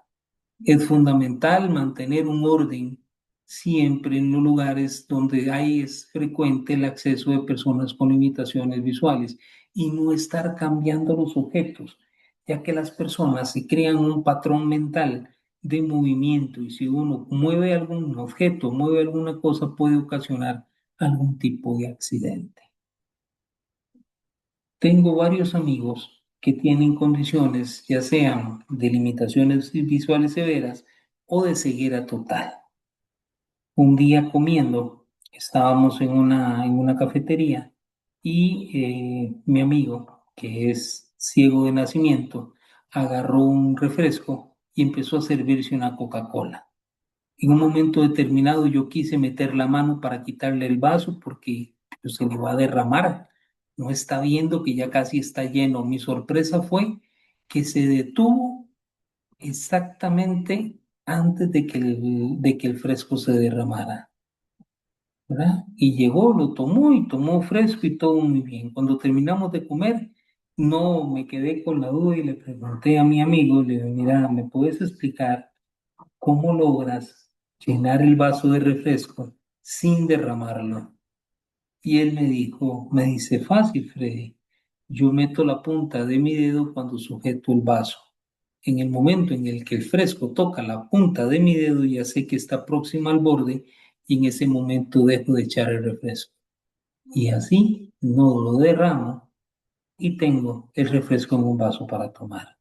Speaker 2: Es fundamental mantener un orden siempre en los lugares donde es frecuente el acceso de personas con limitaciones visuales y no estar cambiando los objetos, ya que las personas se crean un patrón mental de movimiento y si uno mueve algún objeto, mueve alguna cosa, puede ocasionar algún tipo de accidente. Tengo varios amigos que tienen condiciones, ya sean de limitaciones visuales severas o de ceguera total. Un día comiendo, estábamos en una cafetería y mi amigo, que es ciego de nacimiento, agarró un refresco y empezó a servirse una Coca-Cola. En un momento determinado yo quise meter la mano para quitarle el vaso porque pues, se le va a derramar. No está viendo que ya casi está lleno. Mi sorpresa fue que se detuvo exactamente antes de que el fresco se derramara, ¿verdad? Y llegó, lo tomó y tomó fresco y todo muy bien. Cuando terminamos de comer, no me quedé con la duda y le pregunté a mi amigo, le dije, mira, ¿me puedes explicar cómo logras llenar el vaso de refresco sin derramarlo? Y él me dice, fácil, Freddy. Yo meto la punta de mi dedo cuando sujeto el vaso. En el momento en el que el fresco toca la punta de mi dedo, ya sé que está próxima al borde y en ese momento dejo de echar el refresco. Y así no lo derramo y tengo el refresco en un vaso para tomar.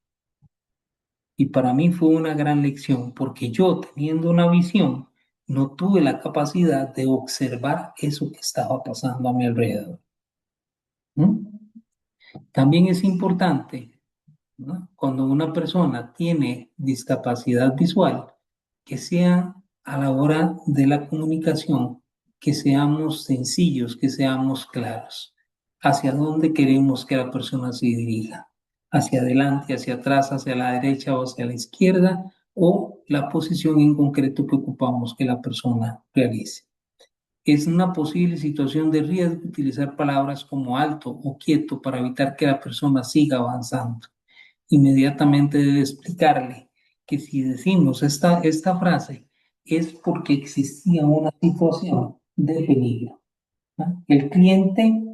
Speaker 2: Y para mí fue una gran lección porque yo, teniendo una visión, no tuve la capacidad de observar eso que estaba pasando a mi alrededor. ¿Mm? También es importante, ¿no? Cuando una persona tiene discapacidad visual, que sea a la hora de la comunicación, que seamos sencillos, que seamos claros. Hacia dónde queremos que la persona se dirija. Hacia adelante, hacia atrás, hacia la derecha o hacia la izquierda, o la posición en concreto que ocupamos que la persona realice. Es una posible situación de riesgo utilizar palabras como alto o quieto para evitar que la persona siga avanzando. Inmediatamente debe explicarle que si decimos esta frase es porque existía una situación de peligro, ¿no? El cliente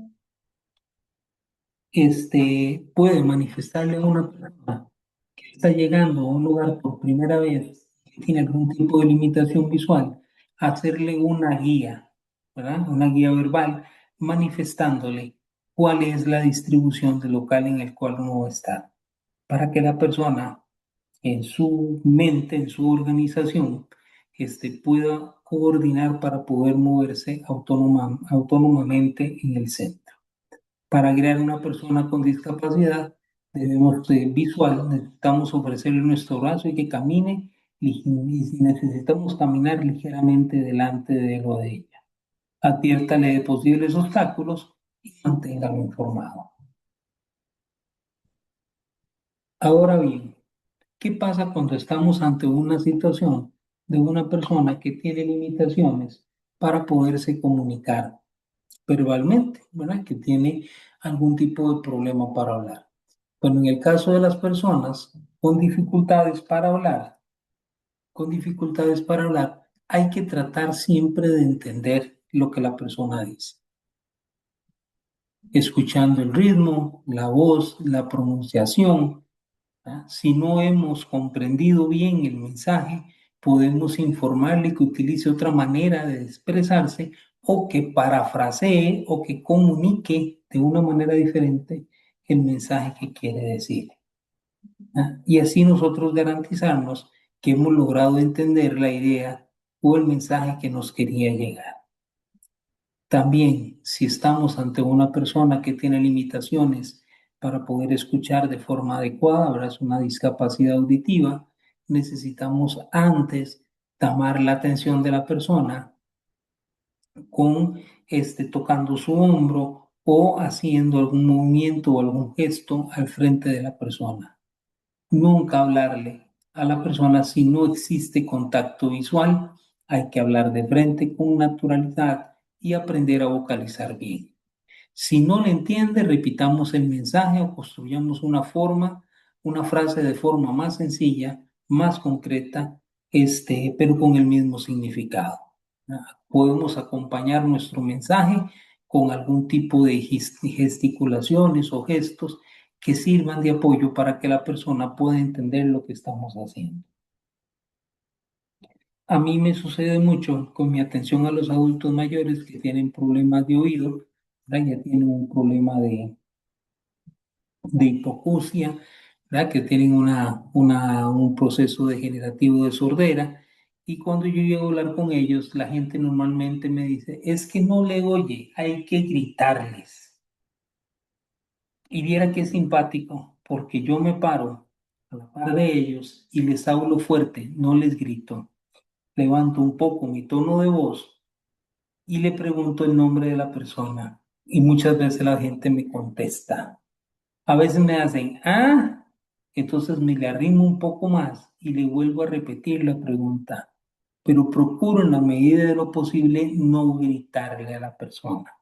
Speaker 2: puede manifestarle a una persona que está llegando a un lugar por primera vez, que tiene algún tipo de limitación visual, hacerle una guía, ¿verdad? Una guía verbal, manifestándole cuál es la distribución del local en el cual uno va a estar, para que la persona en su mente, en su organización, pueda coordinar para poder moverse autónomamente en el centro. Para crear una persona con discapacidad, debemos visual, necesitamos ofrecerle nuestro brazo y que camine, y si necesitamos caminar ligeramente delante de él o de ella. Adviértale de posibles obstáculos y manténgalo informado. Ahora bien, ¿qué pasa cuando estamos ante una situación de una persona que tiene limitaciones para poderse comunicar verbalmente, ¿verdad? Que tiene algún tipo de problema para hablar. Bueno, en el caso de las personas con dificultades para hablar, hay que tratar siempre de entender lo que la persona dice, escuchando el ritmo, la voz, la pronunciación. ¿Ah? Si no hemos comprendido bien el mensaje, podemos informarle que utilice otra manera de expresarse o que parafrasee o que comunique de una manera diferente el mensaje que quiere decir. ¿Ah? Y así nosotros garantizarnos que hemos logrado entender la idea o el mensaje que nos quería llegar. También, si estamos ante una persona que tiene limitaciones para poder escuchar de forma adecuada, ¿verdad? Es una discapacidad auditiva, necesitamos antes llamar la atención de la persona con tocando su hombro o haciendo algún movimiento o algún gesto al frente de la persona. Nunca hablarle a la persona si no existe contacto visual. Hay que hablar de frente con naturalidad y aprender a vocalizar bien. Si no le entiende, repitamos el mensaje o construyamos una frase de forma más sencilla, más concreta, pero con el mismo significado. Podemos acompañar nuestro mensaje con algún tipo de gesticulaciones o gestos que sirvan de apoyo para que la persona pueda entender lo que estamos haciendo. A mí me sucede mucho con mi atención a los adultos mayores que tienen problemas de oído, ¿verdad? Ya tienen un problema de hipoacusia, ¿verdad? Que tienen un proceso degenerativo de sordera. Y cuando yo llego a hablar con ellos, la gente normalmente me dice, es que no le oye, hay que gritarles. Y viera qué simpático, porque yo me paro a la par de ellos y les hablo fuerte, no les grito. Levanto un poco mi tono de voz y le pregunto el nombre de la persona. Y muchas veces la gente me contesta. A veces me hacen, ah, entonces me le arrimo un poco más y le vuelvo a repetir la pregunta. Pero procuro en la medida de lo posible no gritarle a la persona.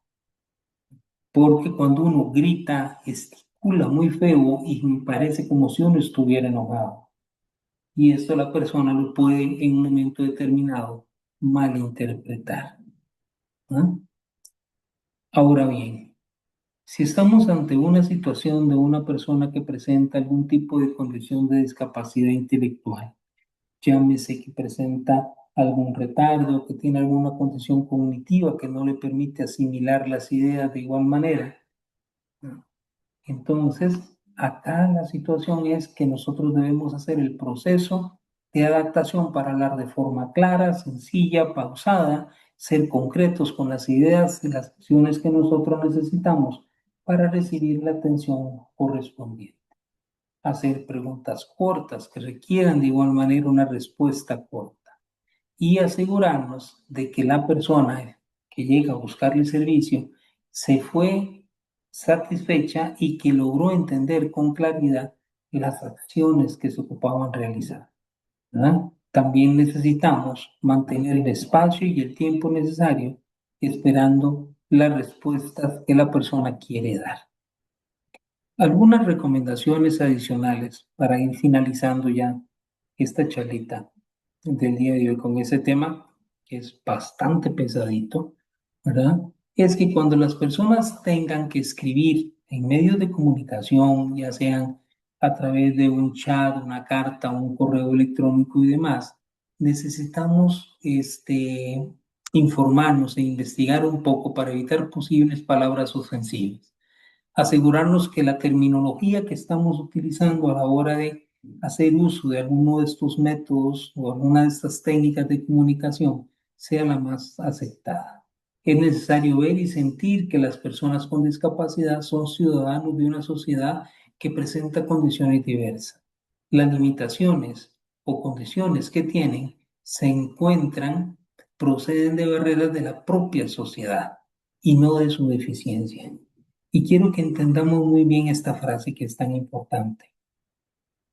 Speaker 2: Porque cuando uno grita, gesticula muy feo y me parece como si uno estuviera enojado. Y esto la persona lo puede en un momento determinado malinterpretar. ¿No? Ahora bien, si estamos ante una situación de una persona que presenta algún tipo de condición de discapacidad intelectual, llámese que presenta algún retardo, que tiene alguna condición cognitiva que no le permite asimilar las ideas de igual manera, ¿no? Entonces, acá la situación es que nosotros debemos hacer el proceso de adaptación para hablar de forma clara, sencilla, pausada, ser concretos con las ideas y las acciones que nosotros necesitamos para recibir la atención correspondiente. Hacer preguntas cortas que requieran de igual manera una respuesta corta y asegurarnos de que la persona que llega a buscar el servicio se fue satisfecha y que logró entender con claridad las acciones que se ocupaban realizar, ¿verdad? También necesitamos mantener el espacio y el tiempo necesario esperando las respuestas que la persona quiere dar. Algunas recomendaciones adicionales para ir finalizando ya esta charlita del día de hoy con ese tema, que es bastante pesadito, ¿verdad? Es que cuando las personas tengan que escribir en medios de comunicación, ya sean a través de un chat, una carta, un correo electrónico y demás, necesitamos informarnos e investigar un poco para evitar posibles palabras ofensivas, asegurarnos que la terminología que estamos utilizando a la hora de hacer uso de alguno de estos métodos o alguna de estas técnicas de comunicación sea la más aceptada. Es necesario ver y sentir que las personas con discapacidad son ciudadanos de una sociedad que presenta condiciones diversas. Las limitaciones o condiciones que tienen se encuentran, proceden de barreras de la propia sociedad y no de su deficiencia. Y quiero que entendamos muy bien esta frase que es tan importante.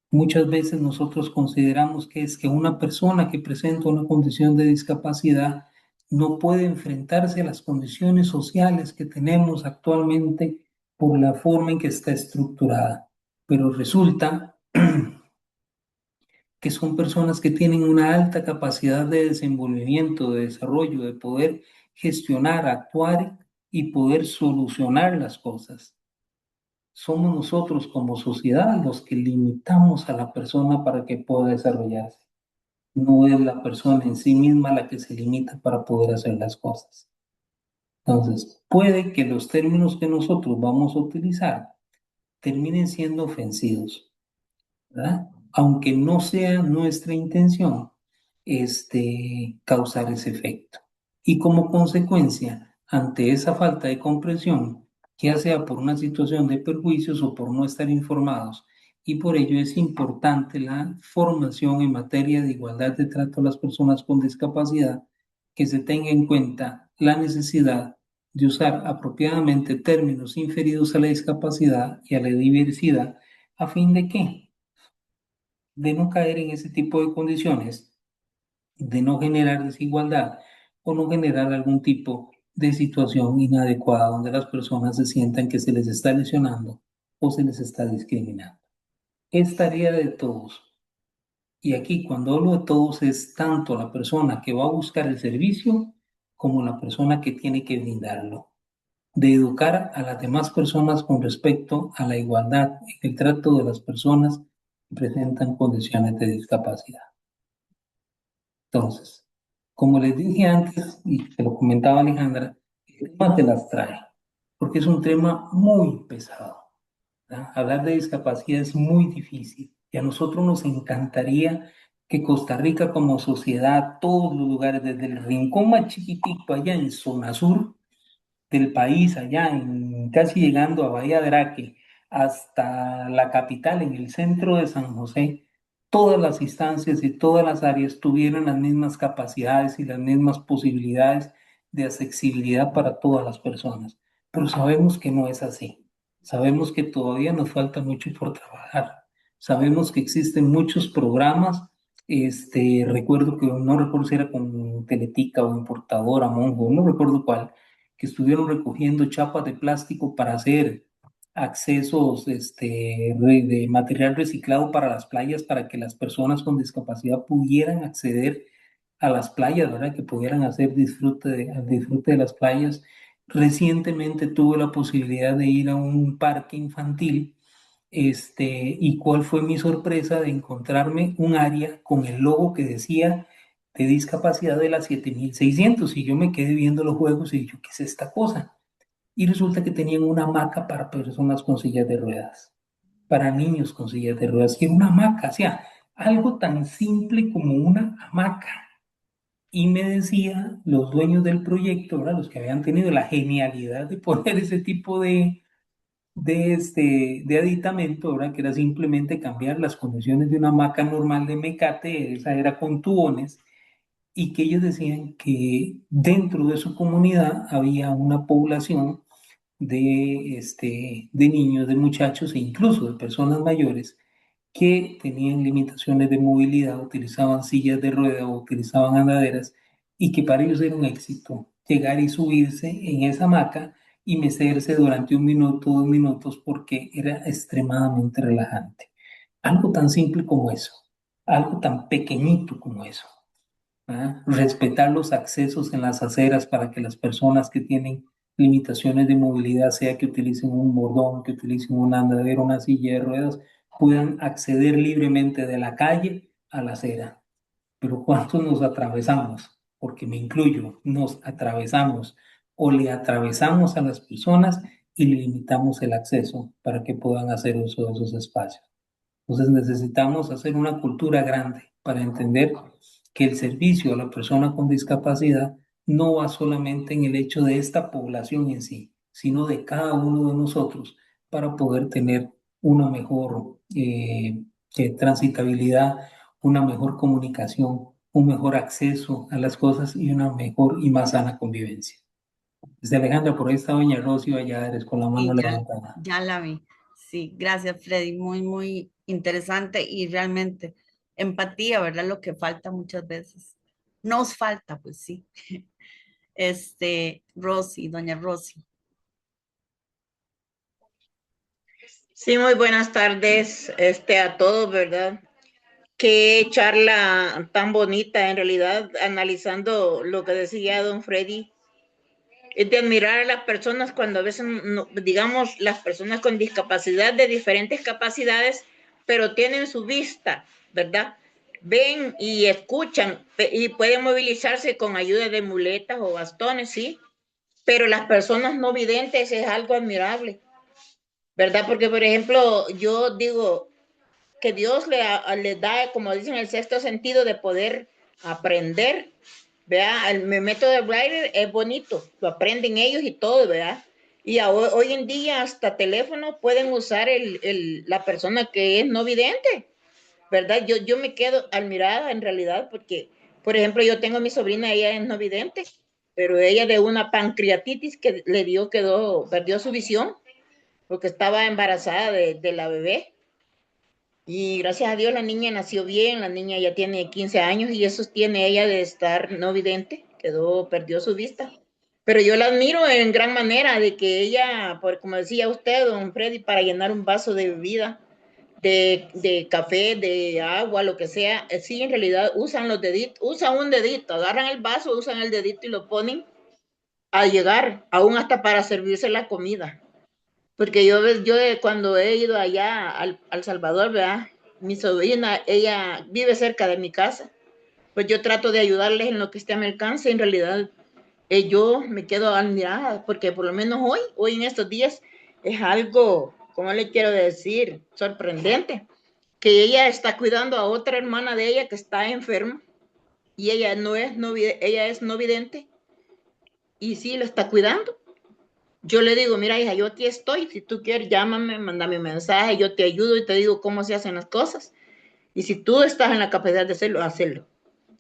Speaker 2: Muchas veces nosotros consideramos que es que una persona que presenta una condición de discapacidad no puede enfrentarse a las condiciones sociales que tenemos actualmente por la forma en que está estructurada. Pero resulta que son personas que tienen una alta capacidad de desenvolvimiento, de desarrollo, de poder gestionar, actuar y poder solucionar las cosas. Somos nosotros como sociedad los que limitamos a la persona para que pueda desarrollarse. No es la persona en sí misma la que se limita para poder hacer las cosas. Entonces, puede que los términos que nosotros vamos a utilizar terminen siendo ofensivos, ¿verdad? Aunque no sea nuestra intención causar ese efecto. Y como consecuencia, ante esa falta de comprensión, ya sea por una situación de perjuicios o por no estar informados, y por ello es importante la formación en materia de igualdad de trato a las personas con discapacidad, que se tenga en cuenta la necesidad de usar apropiadamente términos inferidos a la discapacidad y a la diversidad, a fin de que de no caer en ese tipo de condiciones, de no generar desigualdad o no generar algún tipo de situación inadecuada donde las personas se sientan que se les está lesionando o se les está discriminando. Es tarea de todos. Y aquí cuando hablo de todos es tanto la persona que va a buscar el servicio como la persona que tiene que brindarlo. De educar a las demás personas con respecto a la igualdad en el trato de las personas que presentan condiciones de discapacidad. Entonces, como les dije antes, y te lo comentaba Alejandra, el tema te las trae, porque es un tema muy pesado, ¿verdad? Hablar de discapacidad es muy difícil y a nosotros nos encantaría que Costa Rica como sociedad, todos los lugares, desde el rincón más chiquitico allá en zona sur, del país, allá casi llegando a Bahía Draque, hasta la capital, en el centro de San José, todas las instancias y todas las áreas tuvieran las mismas capacidades y las mismas posibilidades de accesibilidad para todas las personas. Pero sabemos que no es así. Sabemos que todavía nos falta mucho por trabajar. Sabemos que existen muchos programas. Recuerdo que no recuerdo si era con Teletica o Importadora, Monjo, no recuerdo cuál, que estuvieron recogiendo chapas de plástico para hacer accesos de material reciclado para las playas, para que las personas con discapacidad pudieran acceder a las playas, ¿verdad? Que pudieran hacer al disfrute de las playas. Recientemente tuve la posibilidad de ir a un parque infantil, y cuál fue mi sorpresa de encontrarme un área con el logo que decía de discapacidad de las 7600 y yo me quedé viendo los juegos y yo, ¿qué es esta cosa? Y resulta que tenían una hamaca para personas con sillas de ruedas, para niños con sillas de ruedas, y era una hamaca, o sea, algo tan simple como una hamaca. Y me decía los dueños del proyecto, ¿verdad? Los que habían tenido la genialidad de poner ese tipo de aditamento, ¿verdad? Que era simplemente cambiar las condiciones de una hamaca normal de mecate, esa era con tubones, y que ellos decían que dentro de su comunidad había una población de niños, de muchachos e incluso de personas mayores que tenían limitaciones de movilidad, utilizaban sillas de rueda o utilizaban andaderas y que para ellos era un éxito llegar y subirse en esa hamaca y mecerse durante 1 minuto, 2 minutos, porque era extremadamente relajante. Algo tan simple como eso, algo tan pequeñito como eso. ¿Ah? Respetar los accesos en las aceras para que las personas que tienen limitaciones de movilidad, sea que utilicen un bordón, que utilicen un andadero, una silla de ruedas, puedan acceder libremente de la calle a la acera. Pero ¿cuántos nos atravesamos? Porque me incluyo, nos atravesamos o le atravesamos a las personas y le limitamos el acceso para que puedan hacer uso de esos espacios. Entonces necesitamos hacer una cultura grande para entender que el servicio a la persona con discapacidad no va solamente en el hecho de esta población en sí, sino de cada uno de nosotros para poder tener una mejor transitabilidad, una mejor comunicación, un mejor acceso a las cosas y una mejor y más sana convivencia. Desde Alejandra, por ahí está doña Rosy Valladares con la mano
Speaker 1: Y ya,
Speaker 2: levantada.
Speaker 1: ya la vi. Sí, gracias, Freddy. Muy, muy interesante y realmente empatía, ¿verdad? Lo que falta muchas veces. Nos falta, pues sí. Rosy, doña Rosy.
Speaker 3: Sí, muy buenas tardes, a todos, ¿verdad? Qué charla tan bonita, en realidad, analizando lo que decía don Freddy. Es de admirar a las personas cuando a veces, digamos, las personas con discapacidad de diferentes capacidades, pero tienen su vista, ¿verdad? Ven y escuchan y pueden movilizarse con ayuda de muletas o bastones, sí, pero las personas no videntes es algo admirable, ¿verdad? Porque, por ejemplo, yo digo, que Dios le da, como dicen, el sexto sentido de poder aprender. ¿Vea? El método de Braille es bonito, lo aprenden ellos y todo, ¿verdad? Y hoy en día hasta teléfono pueden usar la persona que es no vidente, ¿verdad? Yo me quedo admirada en realidad porque, por ejemplo, yo tengo a mi sobrina, ella es no vidente, pero ella de una pancreatitis que le dio, perdió su visión porque estaba embarazada de la bebé. Y gracias a Dios la niña nació bien, la niña ya tiene 15 años y eso tiene ella de estar no vidente, perdió su vista. Pero yo la admiro en gran manera de que ella, como decía usted, don Freddy, para llenar un vaso de bebida, de café, de agua, lo que sea, sí, en realidad usan los deditos, usan un dedito, agarran el vaso, usan el dedito y lo ponen a llegar, aún hasta para servirse la comida. Porque yo cuando he ido allá al Salvador, ¿verdad? Mi sobrina, ella vive cerca de mi casa, pues yo trato de ayudarles en lo que esté a mi alcance. En realidad, yo me quedo admirada, porque por lo menos hoy en estos días, es algo, como le quiero decir, sorprendente, que ella está cuidando a otra hermana de ella que está enferma, y ella ella es no vidente, y sí lo está cuidando. Yo le digo, mira, hija, yo aquí estoy, si tú quieres, llámame, mándame un mensaje, yo te ayudo y te digo cómo se hacen las cosas. Y si tú estás en la capacidad de hacerlo, hazlo.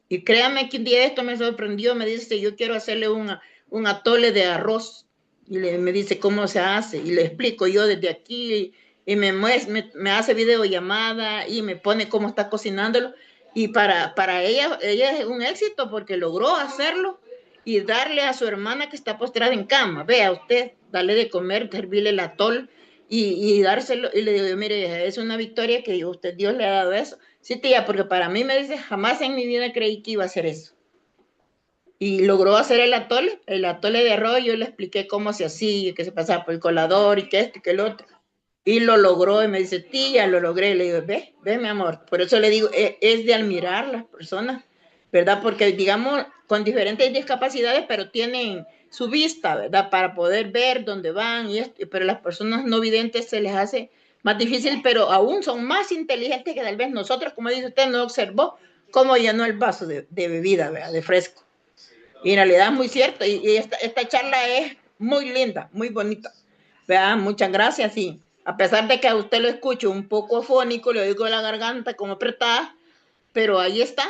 Speaker 3: Y créame que un día esto me sorprendió, me dice, yo quiero hacerle un atole de arroz. Y me dice cómo se hace. Y le explico yo desde aquí, y me hace videollamada y me pone cómo está cocinándolo. Y para ella es un éxito porque logró hacerlo y darle a su hermana que está postrada en cama. Vea usted, darle de comer, servirle el atol y dárselo. Y le digo, mire, es una victoria que usted, Dios le ha dado eso. Sí, tía, porque para mí me dice, jamás en mi vida creí que iba a hacer eso. Y logró hacer el atole de arroz, yo le expliqué cómo se hacía, que se pasaba por el colador y que esto y que el otro. Y lo logró y me dice, tía, lo logré. Le digo, ve, mi amor. Por eso le digo, es de admirar las personas, ¿verdad? Porque, digamos, con diferentes discapacidades, pero tienen su vista, ¿verdad? Para poder ver dónde van y esto. Pero las personas no videntes se les hace más difícil, pero aún son más inteligentes que tal vez nosotros, como dice usted, no observó cómo llenó el vaso de bebida, ¿verdad? De fresco. Y en realidad es muy cierto. Y esta charla es muy linda, muy bonita. Vea, muchas gracias, sí. A pesar de que a usted lo escucho un poco afónico, le oigo la garganta como apretada, pero ahí está.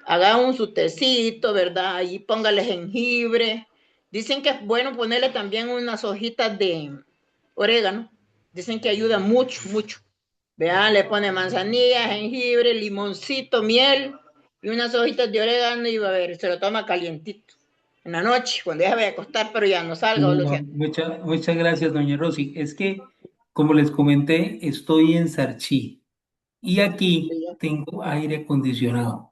Speaker 3: Haga un su tecito, ¿verdad? Ahí póngale jengibre. Dicen que es bueno ponerle también unas hojitas de orégano. Dicen que ayuda mucho, mucho. Vean, le pone manzanilla, jengibre, limoncito, miel y unas hojitas de orégano y va a ver, se lo toma calientito. En la noche, cuando ya se vaya a acostar, pero ya no salga o lo
Speaker 2: No,
Speaker 3: sea.
Speaker 2: muchas gracias, doña Rosy. Es que, como les comenté, estoy en Sarchí y aquí tengo aire acondicionado.
Speaker 3: Oh,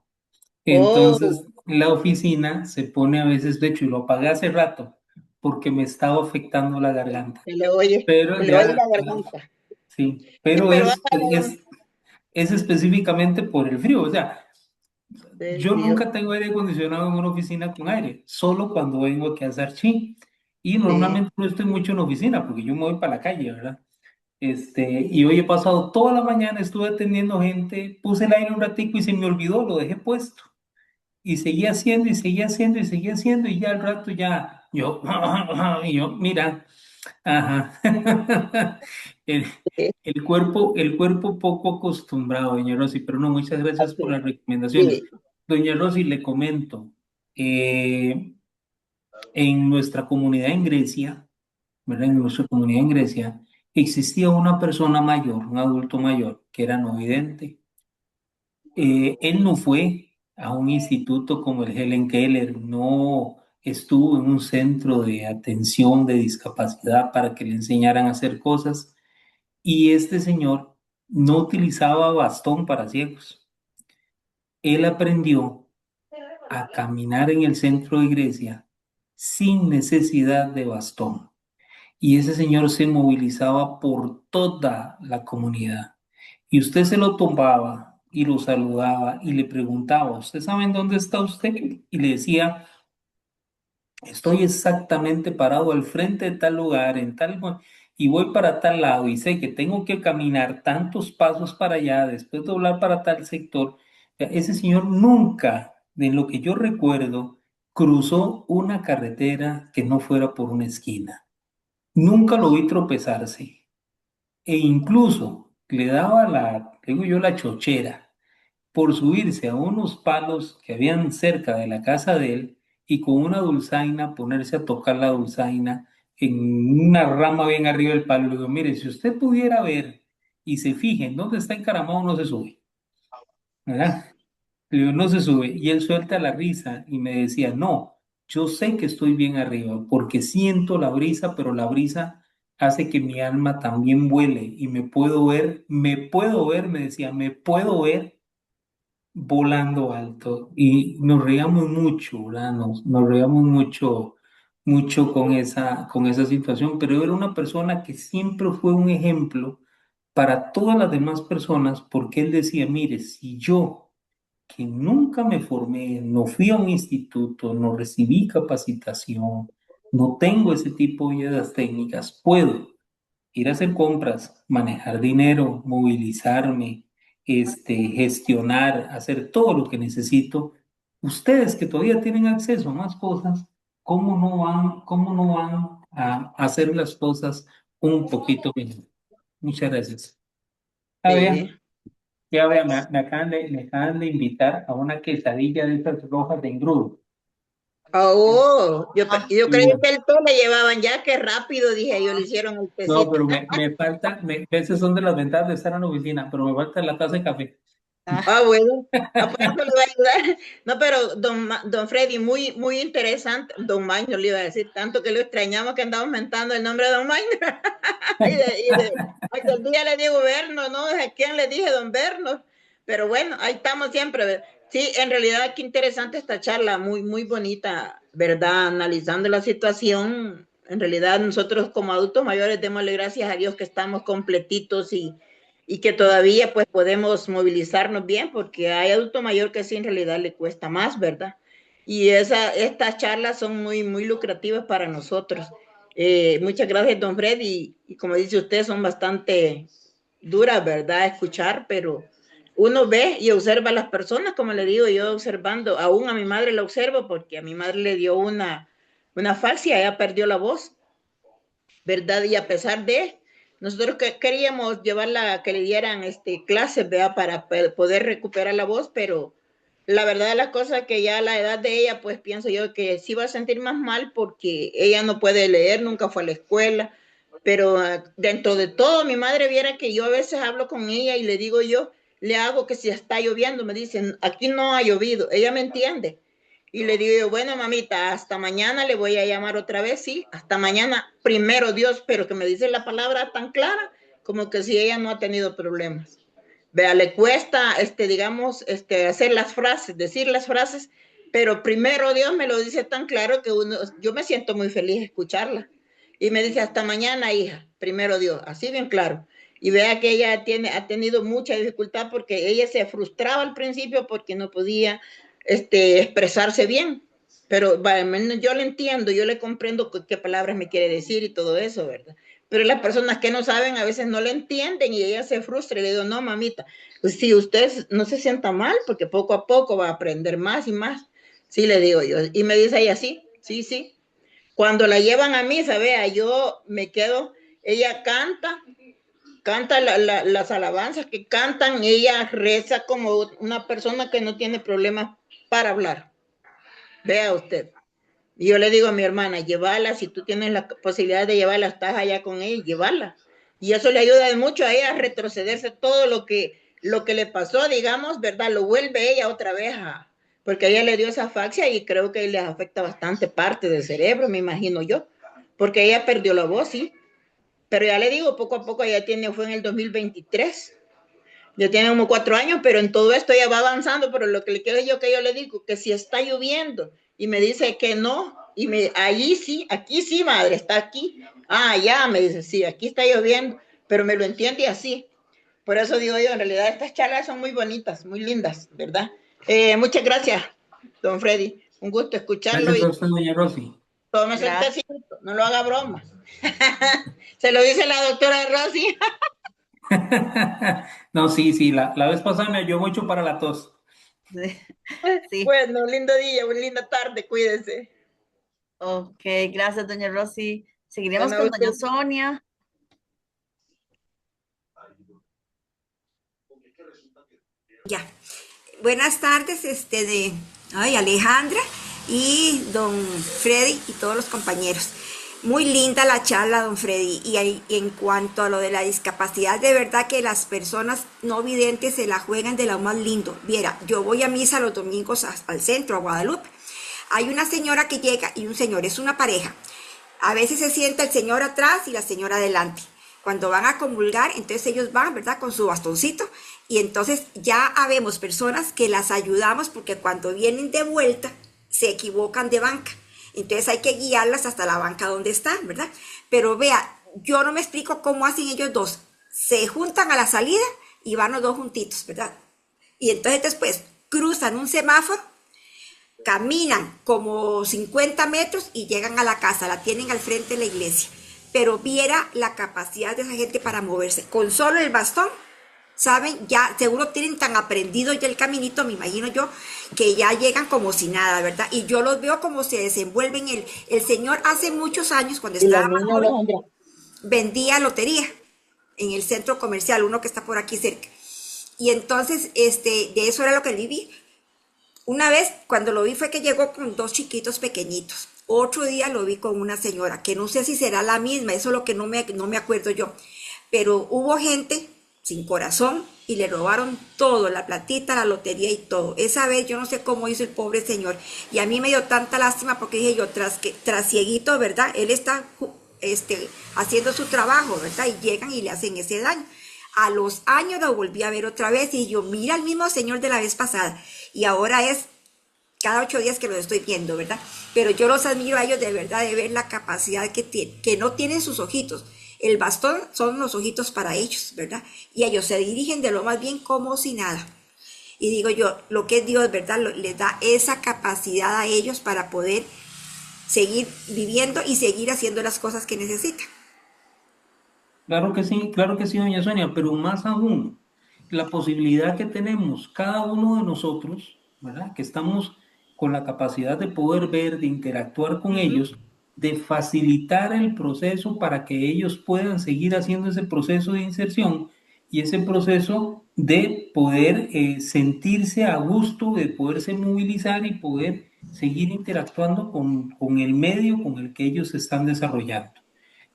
Speaker 2: Entonces, la oficina se pone a veces, de hecho, y lo apagué hace rato porque me estaba afectando la garganta.
Speaker 3: se
Speaker 2: Pero
Speaker 3: le oye
Speaker 2: ya,
Speaker 3: la garganta.
Speaker 2: sí,
Speaker 3: Sí,
Speaker 2: pero
Speaker 3: pero
Speaker 2: es específicamente por el frío. O sea,
Speaker 3: del
Speaker 2: yo
Speaker 3: frío.
Speaker 2: nunca tengo aire acondicionado en una oficina con aire, solo cuando vengo aquí a Sarchí. Y
Speaker 3: Sí.
Speaker 2: normalmente no estoy mucho en la oficina porque yo me voy para la calle, ¿verdad? Y hoy he pasado toda la mañana, estuve atendiendo gente, puse el aire un ratico y se me olvidó, lo dejé puesto. Y seguía haciendo y seguía haciendo y seguía haciendo y ya al rato ya yo, y yo, mira, ajá. El, el cuerpo poco acostumbrado, doña Rosy, pero no, muchas gracias por las recomendaciones.
Speaker 3: Sí.
Speaker 2: Doña Rosy, le comento, eh, en nuestra comunidad en Grecia, ¿verdad? En nuestra comunidad en Grecia, existía una persona mayor, un adulto mayor, que era no vidente. Él no fue a un instituto como el Helen Keller, no estuvo en un centro de atención de discapacidad para que le enseñaran a hacer cosas. Y este señor no utilizaba bastón para ciegos. Él aprendió a caminar en el centro de Grecia sin necesidad de bastón. Y ese señor se movilizaba por toda la comunidad. Y usted se lo tomaba y lo saludaba y le preguntaba, ¿usted sabe en dónde está usted? Y le decía, estoy exactamente parado al frente de tal lugar, y voy para tal lado y sé que tengo que caminar tantos pasos para allá, después doblar para tal sector. Ese señor nunca, de lo que yo recuerdo, cruzó una carretera que no fuera por una esquina. Nunca lo vi tropezarse. E incluso le daba digo yo, la chochera por subirse a unos palos que habían cerca de la casa de él y con una dulzaina ponerse a tocar la dulzaina en una rama bien arriba del palo. Le digo, mire, si usted pudiera ver y se fije en dónde está encaramado, no se sube, ¿verdad? Le digo, no se sube. Y él suelta la risa y me decía, no, yo sé que estoy bien arriba porque siento la brisa, pero la brisa hace que mi alma también vuele y me puedo ver, me decía, me puedo ver volando alto. Y nos reíamos mucho, ¿verdad? Nos reíamos mucho, mucho con esa situación, pero era una persona que siempre fue un ejemplo para todas las demás personas porque él decía, mire, si yo que nunca me formé, no fui a un instituto, no recibí capacitación, no tengo ese tipo de ideas técnicas, puedo ir a hacer compras, manejar dinero, movilizarme, gestionar, hacer todo lo que necesito. Ustedes que todavía tienen acceso a más cosas, ¿cómo no van a hacer las cosas un poquito mejor? Muchas gracias. A
Speaker 3: Sí.
Speaker 2: ver. Ya vea, me acaban de invitar a una quesadilla de esas rojas de engrudo.
Speaker 3: Oh, yo
Speaker 2: Y
Speaker 3: creí
Speaker 2: bueno,
Speaker 3: que el té le llevaban ya, qué rápido, dije yo, le hicieron el
Speaker 2: no,
Speaker 3: tecito.
Speaker 2: pero me falta, esas son de las ventajas de estar en la oficina, pero me falta la taza de café.
Speaker 3: Ah, bueno, por eso le va a ayudar. No, pero don Freddy, muy, muy interesante. Don Maño le iba a decir, tanto que lo extrañamos que andamos mentando el nombre de Don Maño. Aquel día le digo Berno, ¿no? ¿A quién le dije Don Berno? Pero bueno, ahí estamos siempre. Sí, en realidad qué interesante esta charla, muy, muy bonita, ¿verdad? Analizando la situación. En realidad nosotros como adultos mayores démosle gracias a Dios que estamos completitos y que todavía pues podemos movilizarnos bien, porque hay adulto mayor que sí en realidad le cuesta más, ¿verdad? Y estas charlas son muy, muy lucrativas para nosotros. Muchas gracias, don Fred, y como dice usted, son bastante duras, ¿verdad? Escuchar, pero uno ve y observa a las personas, como le digo, yo observando, aún a mi madre la observo, porque a mi madre le dio una falsia, ella perdió la voz, ¿verdad? Y a pesar de, nosotros queríamos llevarla, que le dieran clases, ¿verdad? Para poder recuperar la voz, pero la verdad de las cosas que ya a la edad de ella, pues pienso yo que sí va a sentir más mal porque ella no puede leer, nunca fue a la escuela, pero dentro de todo, mi madre viera que yo a veces hablo con ella y le digo yo, le hago que si está lloviendo, me dicen, aquí no ha llovido, ella me entiende. Y le digo, bueno, mamita, hasta mañana le voy a llamar otra vez, sí, hasta mañana, primero Dios, pero que me dice la palabra tan clara como que si ella no ha tenido problemas. Vea, le cuesta, digamos, hacer las frases, decir las frases, pero primero Dios me lo dice tan claro que yo me siento muy feliz de escucharla. Y me dice, hasta mañana, hija, primero Dios, así bien claro. Y vea que ella ha tenido mucha dificultad porque ella se frustraba al principio porque no podía expresarse bien. Pero bueno, yo le entiendo, yo le comprendo qué palabras me quiere decir y todo eso, ¿verdad? Pero las personas que no saben a veces no le entienden y ella se frustra y le digo, no, mamita, pues si usted no se sienta mal, porque poco a poco va a aprender más y más. Sí, le digo yo. Y me dice ella, sí, sí, sí. Cuando la llevan a misa, vea, yo me quedo, ella canta las alabanzas que cantan, ella reza como una persona que no tiene problemas para hablar. Vea usted. Y yo le digo a mi hermana, llévala, si tú tienes la posibilidad de llevarla, estás allá con ella, llévala. Y eso le ayuda mucho a ella a retrocederse todo lo que le pasó, digamos, ¿verdad? Lo vuelve ella otra vez porque ella le dio esa faxia y creo que le afecta bastante parte del cerebro, me imagino yo, porque ella perdió la voz, sí. Pero ya le digo, poco a poco ella fue en el 2023. Ya tiene como 4 años, pero en todo esto ya va avanzando, pero lo que le quiero yo que yo le digo, que si está lloviendo y me dice que no, y allí sí, aquí sí, madre, está aquí. Ah, ya, me dice, sí, aquí está lloviendo, pero me lo entiende así. Por eso digo yo, en realidad estas charlas son muy bonitas, muy lindas, ¿verdad? Muchas gracias, don Freddy. Un gusto escucharlo
Speaker 2: Gracias
Speaker 3: y
Speaker 2: a usted, doña Rosy.
Speaker 3: tómese el tecito, no lo haga broma. Se lo dice la doctora Rosy.
Speaker 2: No, sí, sí, la vez pasada me ayudó mucho para la tos.
Speaker 1: Sí, sí.
Speaker 3: Bueno, lindo día, una linda tarde, cuídense.
Speaker 1: Ok, gracias, doña Rosy. Seguiremos
Speaker 3: Bueno,
Speaker 1: con doña
Speaker 3: usted.
Speaker 1: Sonia.
Speaker 4: Ya. Buenas tardes, Alejandra y don Freddy y todos los compañeros. Muy linda la charla, don Freddy. Y en cuanto a lo de la discapacidad, de verdad que las personas no videntes se la juegan de lo más lindo. Viera, yo voy a misa los domingos al centro, a Guadalupe. Hay una señora que llega y un señor, es una pareja. A veces se sienta el señor atrás y la señora adelante. Cuando van a comulgar, entonces ellos van, ¿verdad? Con su bastoncito. Y entonces ya habemos personas que las ayudamos porque cuando vienen de vuelta se equivocan de banca. Entonces hay que guiarlas hasta la banca donde están, ¿verdad? Pero vea, yo no me explico cómo hacen ellos dos. Se juntan a la salida y van los dos juntitos, ¿verdad? Y entonces después cruzan un semáforo, caminan como 50 metros y llegan a la casa, la tienen al frente de la iglesia. Pero viera la capacidad de esa gente para moverse. Con solo el bastón, ¿saben? Ya seguro tienen tan aprendido ya el caminito, me imagino yo, que ya llegan como si nada, ¿verdad? Y yo los veo como se desenvuelven. El señor hace muchos años, cuando
Speaker 3: Y la
Speaker 4: estaba más
Speaker 3: niña
Speaker 4: joven,
Speaker 3: Alejandra.
Speaker 4: vendía lotería en el centro comercial, uno que está por aquí cerca. Y entonces, de eso era lo que viví. Una vez, cuando lo vi, fue que llegó con dos chiquitos pequeñitos. Otro día lo vi con una señora, que no sé si será la misma, eso es lo que no me acuerdo yo. Pero hubo gente sin corazón y le robaron todo, la platita, la lotería y todo. Esa vez yo no sé cómo hizo el pobre señor. Y a mí me dio tanta lástima porque dije yo, tras cieguito, ¿verdad? Él está haciendo su trabajo, ¿verdad? Y llegan y le hacen ese daño. A los años lo volví a ver otra vez y yo, mira al mismo señor de la vez pasada. Y ahora es cada 8 días que los estoy viendo, ¿verdad? Pero yo los admiro a ellos de verdad de ver la capacidad que tienen, que no tienen sus ojitos. El bastón son los ojitos para ellos, ¿verdad? Y ellos se dirigen de lo más bien como si nada. Y digo yo, lo que es Dios, ¿verdad? Les da esa capacidad a ellos para poder seguir viviendo y seguir haciendo las cosas que necesitan.
Speaker 2: Claro que sí, doña Sonia, pero más aún, la posibilidad que tenemos cada uno de nosotros, ¿verdad? Que estamos con la capacidad de poder ver, de interactuar con ellos, de facilitar el proceso para que ellos puedan seguir haciendo ese proceso de inserción y ese proceso de poder sentirse a gusto, de poderse movilizar y poder seguir interactuando con el medio con el que ellos se están desarrollando.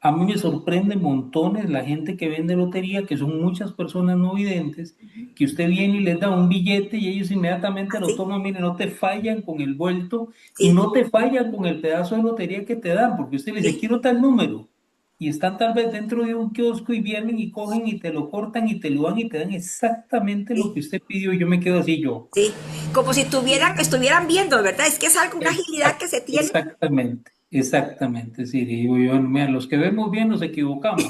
Speaker 2: A mí me sorprende montones la gente que vende lotería, que son muchas personas no videntes, que usted viene y les da un billete y ellos inmediatamente lo
Speaker 4: ¿Sí?
Speaker 2: toman, mire, no te fallan con el vuelto y
Speaker 4: Sí,
Speaker 2: no te fallan con el pedazo de lotería que te dan, porque usted le dice,
Speaker 4: sí,
Speaker 2: quiero tal número, y están tal vez dentro de un kiosco y vienen y cogen y te lo cortan y te lo dan y te dan exactamente lo
Speaker 4: sí.
Speaker 2: que usted pidió y yo me quedo así yo.
Speaker 4: Sí, como si estuvieran viendo, ¿verdad? Es que es algo, una agilidad que se tiene.
Speaker 2: Exactamente, exactamente, sí, digo yo, mira, los que vemos bien nos equivocamos.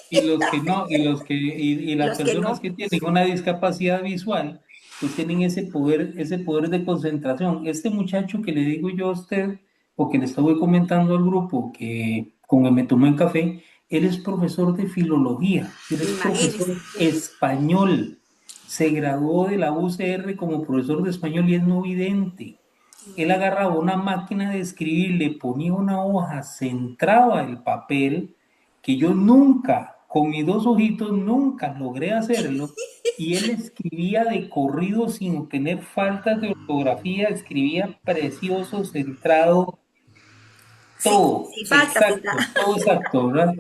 Speaker 2: Y los que no, y las
Speaker 4: Los que
Speaker 2: personas
Speaker 4: no.
Speaker 2: que tienen una discapacidad visual, pues tienen ese poder de concentración. Este muchacho que le digo yo a usted, o que le estoy comentando al grupo, que con el me tomé un café, él es profesor de filología, él es
Speaker 4: Imagínense.
Speaker 2: profesor español, se graduó de la UCR como profesor de español y es no vidente. Él agarraba una máquina de escribir, le ponía una hoja, centraba el papel, que yo nunca, con mis dos ojitos, nunca logré hacerlo, y él escribía de corrido sin tener faltas de ortografía, escribía precioso, centrado,
Speaker 4: Sí,
Speaker 2: todo,
Speaker 4: sin falta, sin nada.
Speaker 2: todo exacto, ¿verdad?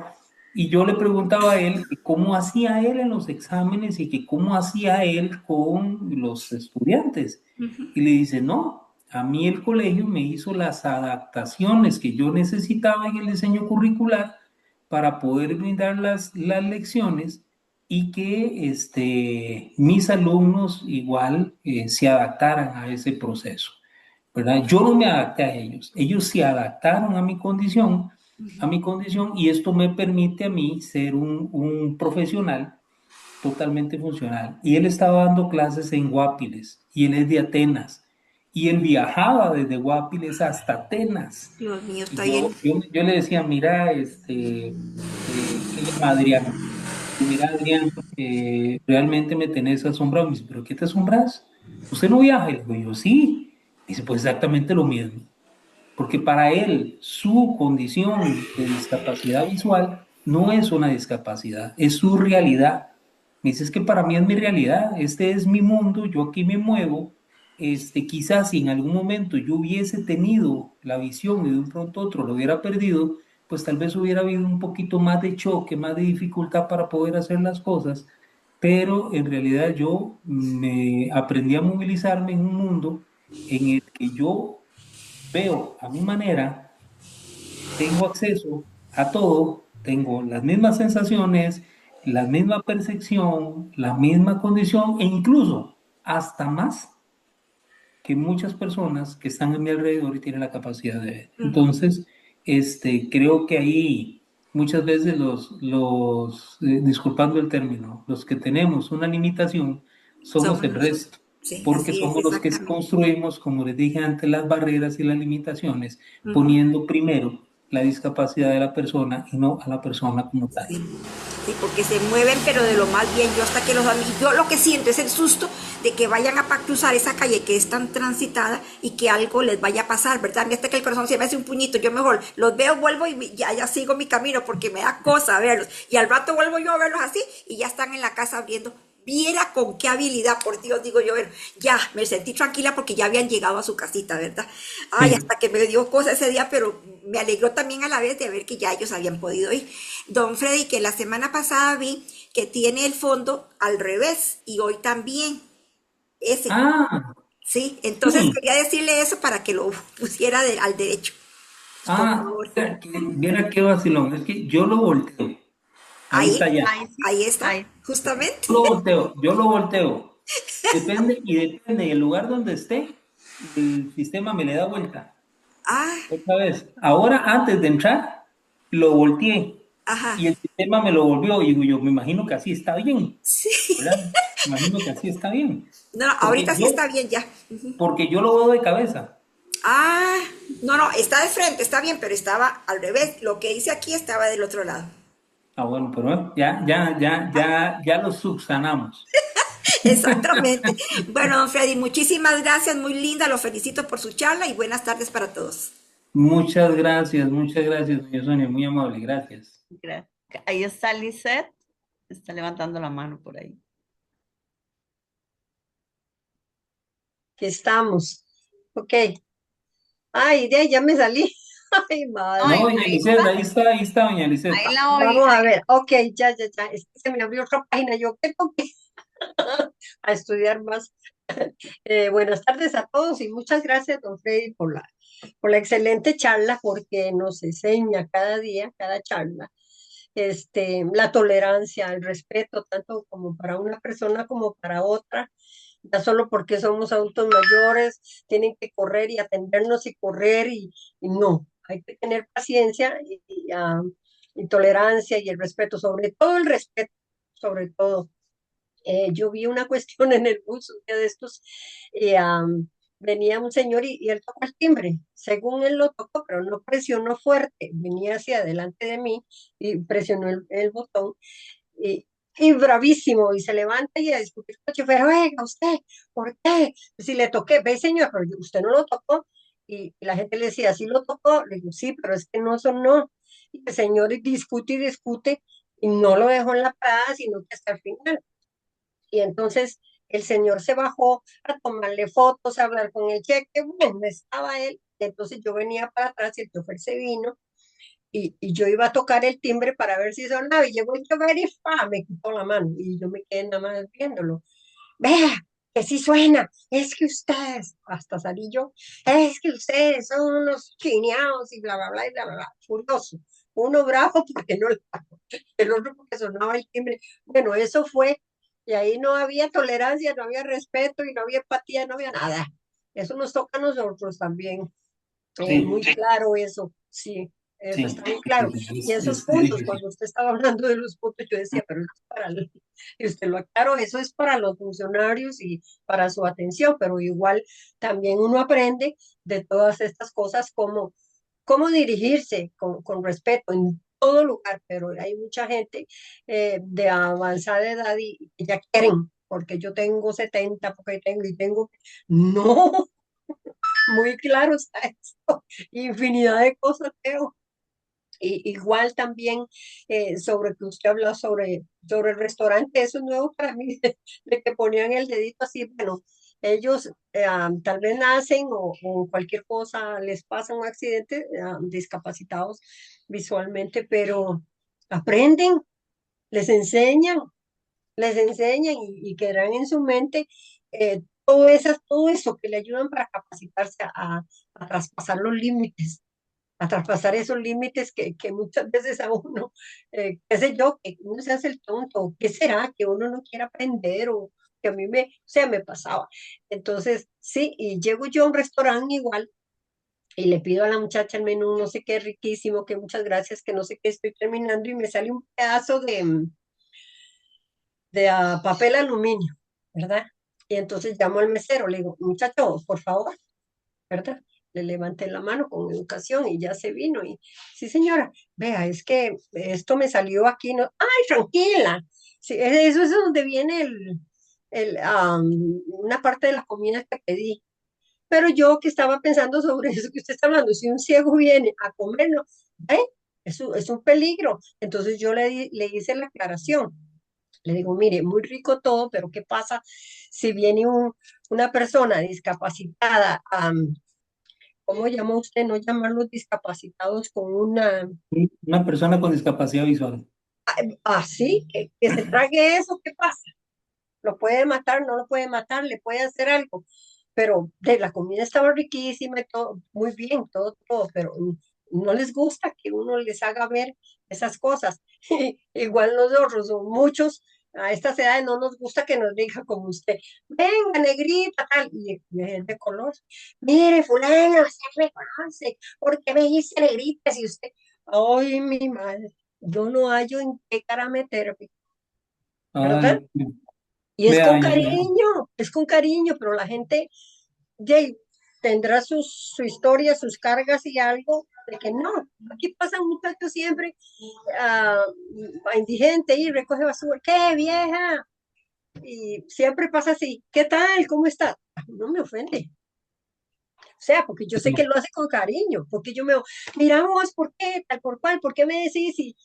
Speaker 2: Y yo le preguntaba a él que cómo hacía él en los exámenes y que cómo hacía él con los estudiantes. Y le dice, no, a mí el colegio me hizo las adaptaciones que yo necesitaba en el diseño curricular para poder brindar las lecciones y que mis alumnos igual se adaptaran a ese proceso, ¿verdad? Yo no me adapté a ellos, ellos se adaptaron a mi condición y esto me permite a mí ser un profesional totalmente funcional. Y él estaba dando clases en Guapiles y él es de Atenas y él viajaba desde Guapiles hasta Atenas.
Speaker 4: Dios mío,
Speaker 2: Y
Speaker 4: está bien.
Speaker 2: yo le decía, mira, se llama Adrián, y mira, Adrián, realmente me tenés asombrado. Me dice, ¿pero qué te asombras? ¿Usted no viaja? Y le digo, yo sí. Me dice, pues exactamente lo mismo. Porque para él, su condición de discapacidad visual no es una discapacidad, es su realidad. Me dice, es que para mí es mi realidad, este es mi mundo, yo aquí me muevo. Quizás si en algún momento yo hubiese tenido la visión y de un pronto a otro lo hubiera perdido, pues tal vez hubiera habido un poquito más de choque, más de dificultad para poder hacer las cosas, pero en realidad yo me aprendí a movilizarme en un mundo en el que yo veo a mi manera, tengo acceso a todo, tengo las mismas sensaciones, la misma percepción, la misma condición e incluso hasta más que muchas personas que están a mi alrededor y tienen la capacidad de ver. Entonces, creo que ahí muchas veces disculpando el término, los que tenemos una limitación somos
Speaker 4: Somos
Speaker 2: el
Speaker 4: nosotros.
Speaker 2: resto,
Speaker 4: Sí,
Speaker 2: porque
Speaker 4: así es,
Speaker 2: somos los que
Speaker 4: exactamente.
Speaker 2: construimos, como les dije antes, las barreras y las limitaciones, poniendo primero la discapacidad de la persona y no a la persona como tal.
Speaker 4: Sí, sí, porque se mueven, pero de lo más bien. Yo hasta que los amigos, yo lo que siento es el susto de que vayan a cruzar esa calle que es tan transitada y que algo les vaya a pasar, ¿verdad? A mí hasta que el corazón se me hace un puñito, yo mejor los veo, vuelvo y ya sigo mi camino porque me da cosa verlos. Y al rato vuelvo yo a verlos así y ya están en la casa abriendo. Viera con qué habilidad, por Dios, digo yo, bueno, ya me sentí tranquila porque ya habían llegado a su casita, ¿verdad? Ay,
Speaker 2: Sí.
Speaker 4: hasta que me dio cosa ese día, pero me alegró también a la vez de ver que ya ellos habían podido ir. Don Freddy, que la semana pasada vi que tiene el fondo al revés y hoy también ese,
Speaker 2: Ah,
Speaker 4: ¿sí? Entonces
Speaker 2: sí.
Speaker 4: quería decirle eso para que lo pusiera al derecho, por favor.
Speaker 2: Viera qué vacilón, es que yo lo volteo. Ahí
Speaker 4: Ahí,
Speaker 2: está ya.
Speaker 1: Ahí sí,
Speaker 4: ahí está,
Speaker 1: ahí.
Speaker 4: justamente.
Speaker 2: Yo lo volteo. Depende del lugar donde esté, el sistema me le da vuelta.
Speaker 4: Ah,
Speaker 2: Otra vez. Ahora, antes de entrar, lo volteé
Speaker 4: ajá,
Speaker 2: y el sistema me lo volvió. Y digo, yo me imagino que así está bien,
Speaker 4: sí.
Speaker 2: ¿verdad? Me imagino que así está bien.
Speaker 4: No, no,
Speaker 2: Porque
Speaker 4: ahorita sí está bien ya.
Speaker 2: porque yo lo veo de cabeza.
Speaker 4: Ah, no, no, está de frente, está bien, pero estaba al revés. Lo que hice aquí estaba del otro lado.
Speaker 2: Bueno, pero ya lo subsanamos.
Speaker 4: Exactamente. Bueno, don Freddy, muchísimas gracias, muy linda, lo felicito por su charla y buenas tardes para todos.
Speaker 2: muchas gracias, doña Sonia, muy amable, gracias.
Speaker 1: Gracias. Ahí está Lisette, está levantando la mano por ahí.
Speaker 5: Aquí estamos. Ok. Ay, de ahí ya me salí. Ay, madre.
Speaker 2: No,
Speaker 1: Ay,
Speaker 2: doña Lisette, ahí está, doña Lisette.
Speaker 1: ahí la oí.
Speaker 5: Vamos a ver. Ok, ya. Es que se me abrió otra página. Yo tengo que a estudiar más. Buenas tardes a todos y muchas gracias, don Freddy, por la excelente charla, porque nos enseña cada día, cada charla, la tolerancia, el respeto, tanto como para una persona como para otra. Ya solo porque somos adultos mayores, tienen que correr y atendernos y correr y no, hay que tener paciencia y tolerancia y el respeto, sobre todo el respeto, sobre todo. Yo vi una cuestión en el bus un día de estos, y venía un señor y él tocó el timbre, según él lo tocó, pero no presionó fuerte, venía hacia adelante de mí y presionó el botón y, y bravísimo, y se levanta y a discutir con el chofer, oiga, usted, ¿por qué? Si le toqué, ve señor, pero usted no lo tocó, y la gente le decía, sí lo tocó, le digo, sí, pero es que no sonó, y el señor discute y discute, y no lo dejó en la parada, sino que hasta el final. Y entonces el señor se bajó a tomarle fotos, a hablar con el cheque, bueno, estaba él, entonces yo venía para atrás y el chofer se vino y yo iba a tocar el timbre para ver si sonaba y llegó el chofer y ¡fa! Me quitó la mano y yo me quedé nada más viéndolo. Vea, que sí suena, es que ustedes, hasta salí yo, es que ustedes son unos chineados y bla, bla, bla, y bla, bla, bla, furioso. Uno bravo porque no le pagó, el otro porque sonaba el timbre. Bueno, eso fue, y ahí no había tolerancia, no había respeto y no había empatía, no había nada. Eso nos toca a nosotros también.
Speaker 2: Sí,
Speaker 5: Muy claro eso, sí, eso
Speaker 2: sí,
Speaker 5: está muy claro. Y esos
Speaker 2: es
Speaker 5: puntos,
Speaker 2: difícil.
Speaker 5: cuando usted estaba hablando de los puntos, yo decía, pero eso es para, y usted lo aclaró, eso es para los funcionarios y para su atención, pero igual también uno aprende de todas estas cosas, como cómo dirigirse con respeto en todo lugar, pero hay mucha gente de avanzada edad y ya quieren, porque yo tengo 70 porque tengo, no, muy claro está esto, infinidad de cosas, pero igual también sobre que usted habló sobre el restaurante, eso es nuevo para mí, de que ponían el dedito así, bueno, ellos tal vez nacen o cualquier cosa les pasa un accidente, discapacitados visualmente, pero aprenden, les enseñan, y quedarán en su mente todo eso que le ayudan para capacitarse a traspasar los límites, a traspasar esos límites que muchas veces a uno, qué sé yo, que uno se hace el tonto, ¿qué será? Que uno no quiere aprender o que a mí o sea, me pasaba. Entonces, sí, y llego yo a un restaurante igual y le pido a la muchacha el menú, no sé qué, riquísimo, que muchas gracias, que no sé qué estoy terminando y me sale un pedazo de papel aluminio, ¿verdad? Y entonces llamo al mesero, le digo, muchacho, por favor, ¿verdad? Le levanté la mano con educación y ya se vino. Y sí, señora, vea, es que esto me salió aquí, no, ay, tranquila. Sí, eso es donde viene una parte de la comida que pedí. Pero yo que estaba pensando sobre eso que usted está hablando, si un ciego viene a comerlo, ¿eh? Es un peligro. Entonces yo le hice la aclaración. Le digo, mire, muy rico todo, pero ¿qué pasa si viene una persona discapacitada? ¿Cómo llama usted? No llamarlos discapacitados con una,
Speaker 2: Una persona con discapacidad visual.
Speaker 5: así, que se trague eso, ¿qué pasa? ¿Lo puede matar? ¿No lo puede matar? ¿Le puede hacer algo? Pero de la comida estaba riquísima y todo, muy bien, todo, pero no les gusta que uno les haga ver esas cosas. Igual nosotros, o muchos, a estas edades no nos gusta que nos diga como usted, venga, negrita, tal, y es de color. Mire, fulano, se reconoce, ¿por qué me dice negrita si usted? Ay, mi madre, yo no hallo en qué cara meterme, ¿verdad?
Speaker 2: Ay,
Speaker 5: Y
Speaker 2: vea, doña,
Speaker 5: es con cariño, pero la gente Jay, tendrá su historia, sus cargas y algo de que no. Aquí pasa un muchacho siempre ah, indigente y recoge basura. ¡Qué vieja! Y siempre pasa así. ¿Qué tal? ¿Cómo está? No me ofende. sea, porque yo sé que lo hace con cariño, porque yo me, mira vos, ¿por qué? Tal por cual, ¿por qué me decís? Y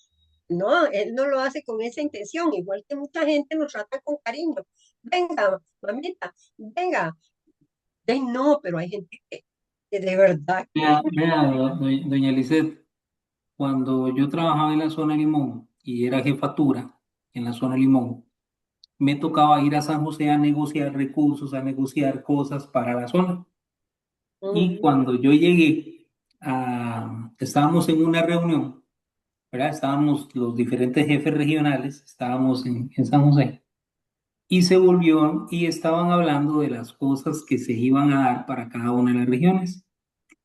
Speaker 5: no, él no lo hace con esa intención, igual que mucha gente nos trata con cariño. Venga, mamita, venga. No, pero hay gente que de verdad
Speaker 2: Doña Lisset, cuando yo trabajaba en la zona Limón y era jefatura en la zona Limón, me tocaba ir a San José a negociar recursos, a negociar cosas para la zona. Y
Speaker 5: ujú,
Speaker 2: cuando yo llegué, estábamos en una reunión, ¿verdad? Estábamos los diferentes jefes regionales, estábamos en San José, y se volvió y estaban hablando de las cosas que se iban a dar para cada una de las regiones.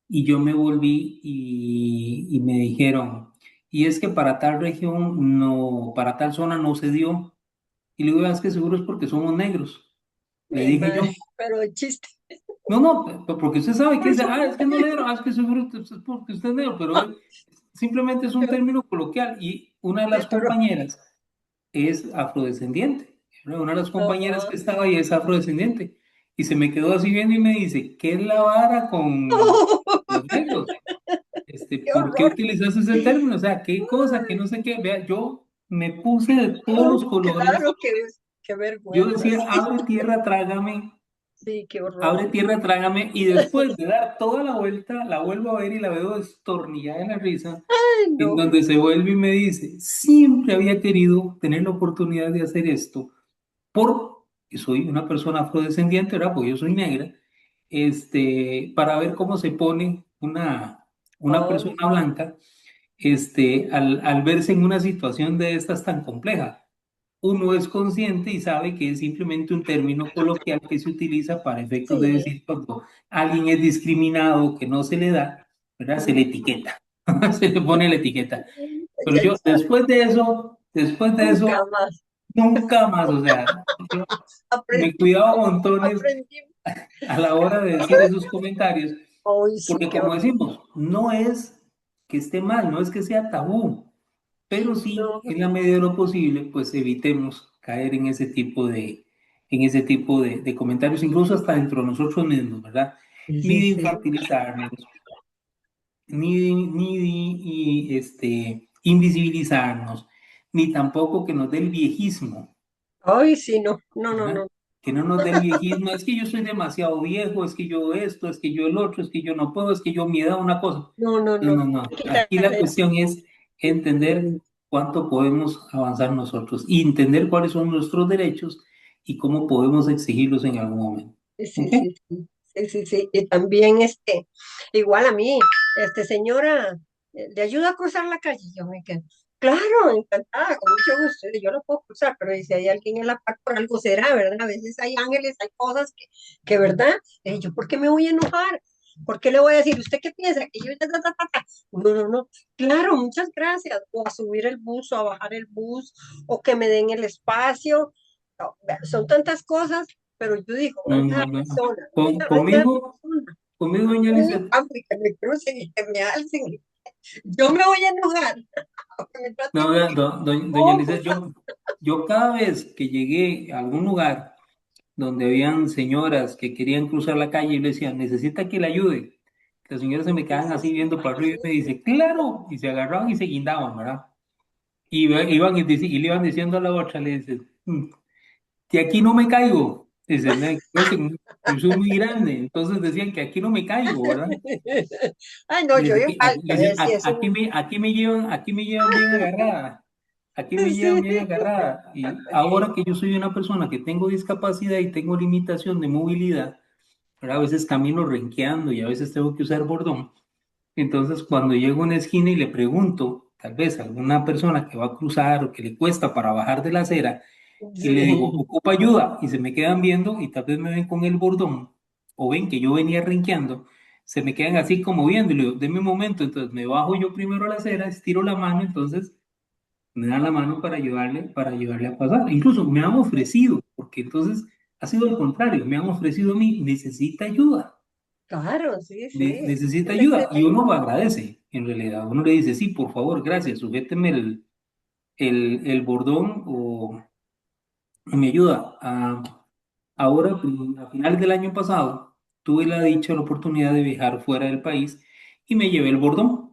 Speaker 2: Y yo me volví y me dijeron, y es que para tal región no, para tal zona no se dio. Y le digo, "Ah, es que seguro es porque somos negros", le
Speaker 5: mi
Speaker 2: dije
Speaker 5: madre,
Speaker 2: yo.
Speaker 5: pero el chiste,
Speaker 2: No, no, porque usted sabe que
Speaker 5: por
Speaker 2: es, es que no le
Speaker 5: supuesto,
Speaker 2: dieron, es que seguro es porque usted es negro, pero simplemente es un término coloquial. Y una de
Speaker 5: sí,
Speaker 2: las
Speaker 5: pero
Speaker 2: compañeras es afrodescendiente, ¿verdad? Una de las compañeras
Speaker 5: ajá.
Speaker 2: que estaba ahí es afrodescendiente. Y se me quedó así viendo y me dice, ¿qué es la vara con los negros?
Speaker 5: Qué
Speaker 2: ¿Por qué
Speaker 5: horror.
Speaker 2: utilizas ese término? O sea, qué cosa, que no sé qué. Vea, yo me puse de todos los colores.
Speaker 5: Claro, qué
Speaker 2: Yo
Speaker 5: vergüenza,
Speaker 2: decía,
Speaker 5: sí, sí, qué horror.
Speaker 2: abre tierra, trágame. Y después de dar toda la vuelta, la vuelvo a ver y la veo destornillada en la risa,
Speaker 5: Ay,
Speaker 2: en
Speaker 5: no,
Speaker 2: donde se vuelve y me dice, siempre había querido tener la oportunidad de hacer esto, porque soy una persona afrodescendiente, ¿verdad? Porque yo soy negra, para ver cómo se pone una
Speaker 5: ah,
Speaker 2: persona blanca, al verse en una situación de estas tan compleja. Uno es consciente y sabe que es simplemente un término coloquial que se utiliza para efectos de
Speaker 5: sí,
Speaker 2: decir cuando alguien es discriminado, que no se le da, ¿verdad? Se le
Speaker 5: ujú.
Speaker 2: etiqueta, se le pone la etiqueta. Pero
Speaker 5: Ya,
Speaker 2: yo,
Speaker 5: ya,
Speaker 2: después de
Speaker 5: nunca
Speaker 2: eso,
Speaker 5: más
Speaker 2: nunca más, o sea, yo me
Speaker 5: aprendí,
Speaker 2: cuidaba montones
Speaker 5: aprendí.
Speaker 2: a la hora de decir esos comentarios,
Speaker 5: Ay, sí,
Speaker 2: porque
Speaker 5: qué
Speaker 2: como
Speaker 5: horror.
Speaker 2: decimos, no es que esté mal, no es que sea tabú, pero sí,
Speaker 5: No,
Speaker 2: en la medida de lo posible, pues evitemos caer en ese tipo de comentarios, incluso hasta dentro de nosotros mismos, ¿verdad?
Speaker 5: sí,
Speaker 2: Ni
Speaker 5: sí,
Speaker 2: de
Speaker 5: sí.
Speaker 2: infantilizarnos, invisibilizarnos, ni tampoco que nos dé el viejismo,
Speaker 5: Ay, sí, no, no, no,
Speaker 2: ¿verdad?
Speaker 5: no,
Speaker 2: Que no nos dé el viejismo, es que yo soy demasiado viejo, es que yo esto, es que yo el otro, es que yo no puedo, es que yo mi edad, una cosa.
Speaker 5: no, no,
Speaker 2: No,
Speaker 5: no.
Speaker 2: no, no. Aquí la
Speaker 5: Quitarse eso.
Speaker 2: cuestión es entender cuánto podemos avanzar nosotros y entender cuáles son nuestros derechos y cómo podemos exigirlos en algún momento.
Speaker 5: Sí, sí,
Speaker 2: ¿Ok?
Speaker 5: sí, sí, sí, sí, sí. Y también, igual a mí, señora, ¿le ayuda a cruzar la calle? Yo me quedo, claro, encantada, con mucho gusto. Yo lo puedo cruzar, pero si hay alguien en la par, por algo será, ¿verdad? A veces hay ángeles, hay cosas que ¿verdad? ¿Yo por qué me voy a enojar? ¿Por qué le voy a decir, usted qué piensa? Que yo, ta, ta, ta, ta, ta? No, no, no. Claro, muchas gracias. O a subir el bus, o a bajar el bus, o que me den el espacio. No, vea, son tantas cosas, pero yo digo,
Speaker 2: No,
Speaker 5: anda
Speaker 2: no, no.
Speaker 5: persona, anda
Speaker 2: Conmigo,
Speaker 5: persona,
Speaker 2: conmigo, doña
Speaker 5: sí,
Speaker 2: Lizeth,
Speaker 5: vamos, y que me crucen y que me alcen. Yo me voy a enojar, aunque me traten
Speaker 2: no,
Speaker 5: muy
Speaker 2: vea,
Speaker 5: bien.
Speaker 2: doña
Speaker 5: Oh,
Speaker 2: Lizeth, yo cada vez que llegué a algún lugar donde habían señoras que querían cruzar la calle y le decían, necesita que le ayude. Las señoras se me
Speaker 5: sí,
Speaker 2: quedaban
Speaker 5: sí,
Speaker 2: así
Speaker 5: sí,
Speaker 2: viendo para arriba
Speaker 5: sí,
Speaker 2: y me dice, claro, y se agarraban y se guindaban, ¿verdad? Iban y le iban diciendo a la otra, le dicen, que aquí no me caigo. Dicen, yo soy muy grande, entonces decían que aquí no me caigo, ¿verdad?
Speaker 5: ay, no, yo
Speaker 2: Desde
Speaker 5: igual,
Speaker 2: que, aquí, dicen,
Speaker 5: sí, es un,
Speaker 2: aquí me llevan bien agarrada, aquí me llevan
Speaker 5: sí,
Speaker 2: bien agarrada. Y ahora que yo soy una persona que tengo discapacidad y tengo limitación de movilidad, pero a veces camino renqueando y a veces tengo que usar bordón. Entonces, cuando llego a una esquina y le pregunto, tal vez a alguna persona que va a cruzar o que le cuesta para bajar de la acera, y le digo,
Speaker 5: sí,
Speaker 2: ocupa ayuda, y se me quedan viendo y tal vez me ven con el bordón, o ven que yo venía renqueando, se me quedan así como viendo, y le digo, denme un momento, entonces me bajo yo primero a la acera, estiro la mano, entonces me dan la mano para ayudarle a pasar. Incluso me han ofrecido, porque entonces ha sido lo contrario, me han ofrecido a mí,
Speaker 5: claro, sí, sí,
Speaker 2: necesita
Speaker 5: es
Speaker 2: ayuda, y
Speaker 5: excelente.
Speaker 2: uno lo agradece, en realidad, uno le dice, sí, por favor, gracias, sujéteme el bordón o me ayuda. Ahora, a finales del año pasado, tuve la dicha, la oportunidad de viajar fuera del país y me llevé el bordón.